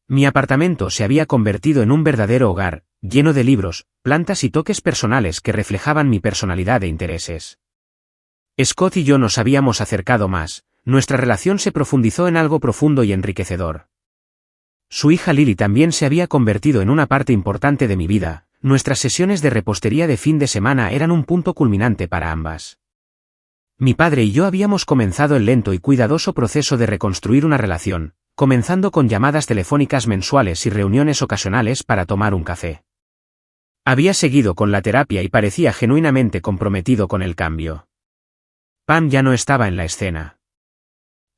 Mi apartamento se había convertido en un verdadero hogar, lleno de libros, plantas y toques personales que reflejaban mi personalidad e intereses. Scott y yo nos habíamos acercado más, nuestra relación se profundizó en algo profundo y enriquecedor. Su hija Lily también se había convertido en una parte importante de mi vida, nuestras sesiones de repostería de fin de semana eran un punto culminante para ambas. Mi padre y yo habíamos comenzado el lento y cuidadoso proceso de reconstruir una relación, comenzando con llamadas telefónicas mensuales y reuniones ocasionales para tomar un café. Había seguido con la terapia y parecía genuinamente comprometido con el cambio. Pam ya no estaba en la escena.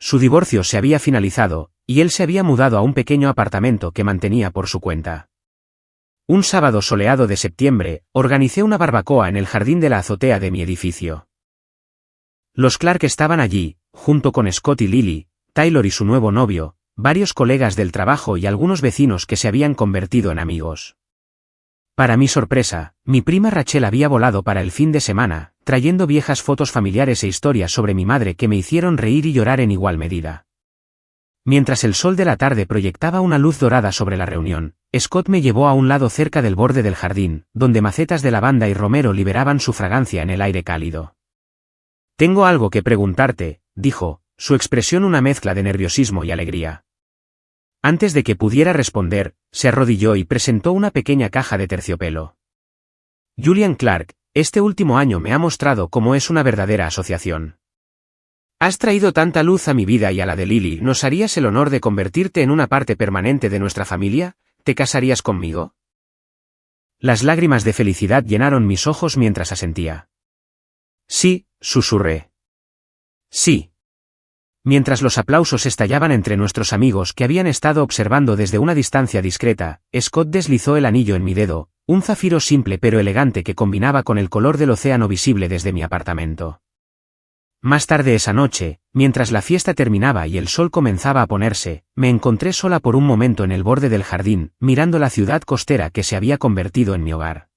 Su divorcio se había finalizado, y él se había mudado a un pequeño apartamento que mantenía por su cuenta. Un sábado soleado de septiembre, organicé una barbacoa en el jardín de la azotea de mi edificio. Los Clark estaban allí, junto con Scott y Lily, Taylor y su nuevo novio, varios colegas del trabajo y algunos vecinos que se habían convertido en amigos. Para mi sorpresa, mi prima Rachel había volado para el fin de semana, trayendo viejas fotos familiares e historias sobre mi madre que me hicieron reír y llorar en igual medida. Mientras el sol de la tarde proyectaba una luz dorada sobre la reunión, Scott me llevó a un lado cerca del borde del jardín, donde macetas de lavanda y romero liberaban su fragancia en el aire cálido. «Tengo algo que preguntarte», dijo, su expresión una mezcla de nerviosismo y alegría. Antes de que pudiera responder, se arrodilló y presentó una pequeña caja de terciopelo. «Julian Clark, este último año me ha mostrado cómo es una verdadera asociación. Has traído tanta luz a mi vida y a la de Lily. ¿Nos harías el honor de convertirte en una parte permanente de nuestra familia? ¿Te casarías conmigo?» Las lágrimas de felicidad llenaron mis ojos mientras asentía. «Sí», susurré. «Sí». Mientras los aplausos estallaban entre nuestros amigos que habían estado observando desde una distancia discreta, Scott deslizó el anillo en mi dedo, un zafiro simple pero elegante que combinaba con el color del océano visible desde mi apartamento. Más tarde esa noche, mientras la fiesta terminaba y el sol comenzaba a ponerse, me encontré sola por un momento en el borde del jardín, mirando la ciudad costera que se había convertido en mi hogar.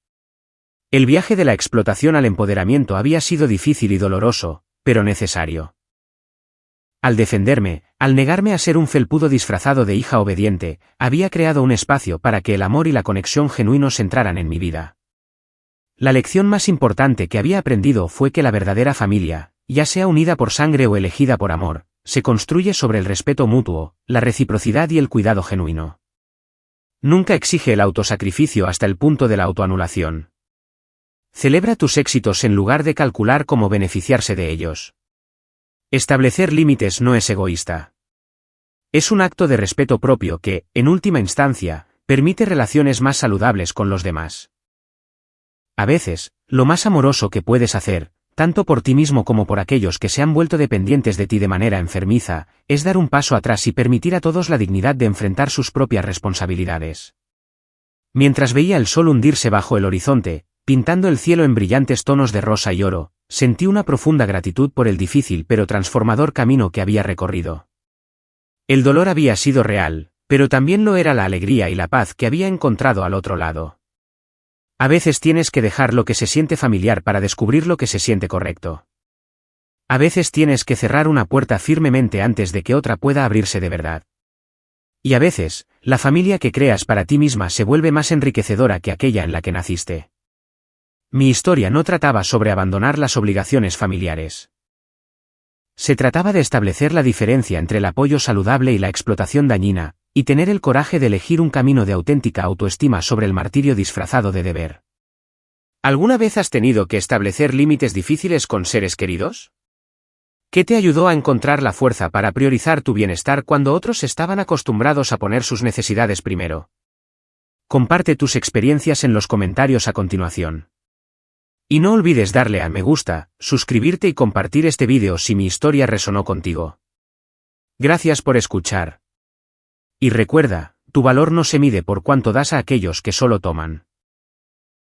El viaje de la explotación al empoderamiento había sido difícil y doloroso, pero necesario. Al defenderme, al negarme a ser un felpudo disfrazado de hija obediente, había creado un espacio para que el amor y la conexión genuinos entraran en mi vida. La lección más importante que había aprendido fue que la verdadera familia, ya sea unida por sangre o elegida por amor, se construye sobre el respeto mutuo, la reciprocidad y el cuidado genuino. Nunca exige el autosacrificio hasta el punto de la autoanulación. Celebra tus éxitos en lugar de calcular cómo beneficiarse de ellos. Establecer límites no es egoísta. Es un acto de respeto propio que, en última instancia, permite relaciones más saludables con los demás. A veces, lo más amoroso que puedes hacer, tanto por ti mismo como por aquellos que se han vuelto dependientes de ti de manera enfermiza, es dar un paso atrás y permitir a todos la dignidad de enfrentar sus propias responsabilidades. Mientras veía el sol hundirse bajo el horizonte, pintando el cielo en brillantes tonos de rosa y oro, sentí una profunda gratitud por el difícil pero transformador camino que había recorrido. El dolor había sido real, pero también lo era la alegría y la paz que había encontrado al otro lado. A veces tienes que dejar lo que se siente familiar para descubrir lo que se siente correcto. A veces tienes que cerrar una puerta firmemente antes de que otra pueda abrirse de verdad. Y a veces, la familia que creas para ti misma se vuelve más enriquecedora que aquella en la que naciste. Mi historia no trataba sobre abandonar las obligaciones familiares. Se trataba de establecer la diferencia entre el apoyo saludable y la explotación dañina, y tener el coraje de elegir un camino de auténtica autoestima sobre el martirio disfrazado de deber. ¿Alguna vez has tenido que establecer límites difíciles con seres queridos? ¿Qué te ayudó a encontrar la fuerza para priorizar tu bienestar cuando otros estaban acostumbrados a poner sus necesidades primero? Comparte tus experiencias en los comentarios a continuación. Y no olvides darle a me gusta, suscribirte y compartir este vídeo si mi historia resonó contigo. Gracias por escuchar. Y recuerda, tu valor no se mide por cuánto das a aquellos que solo toman.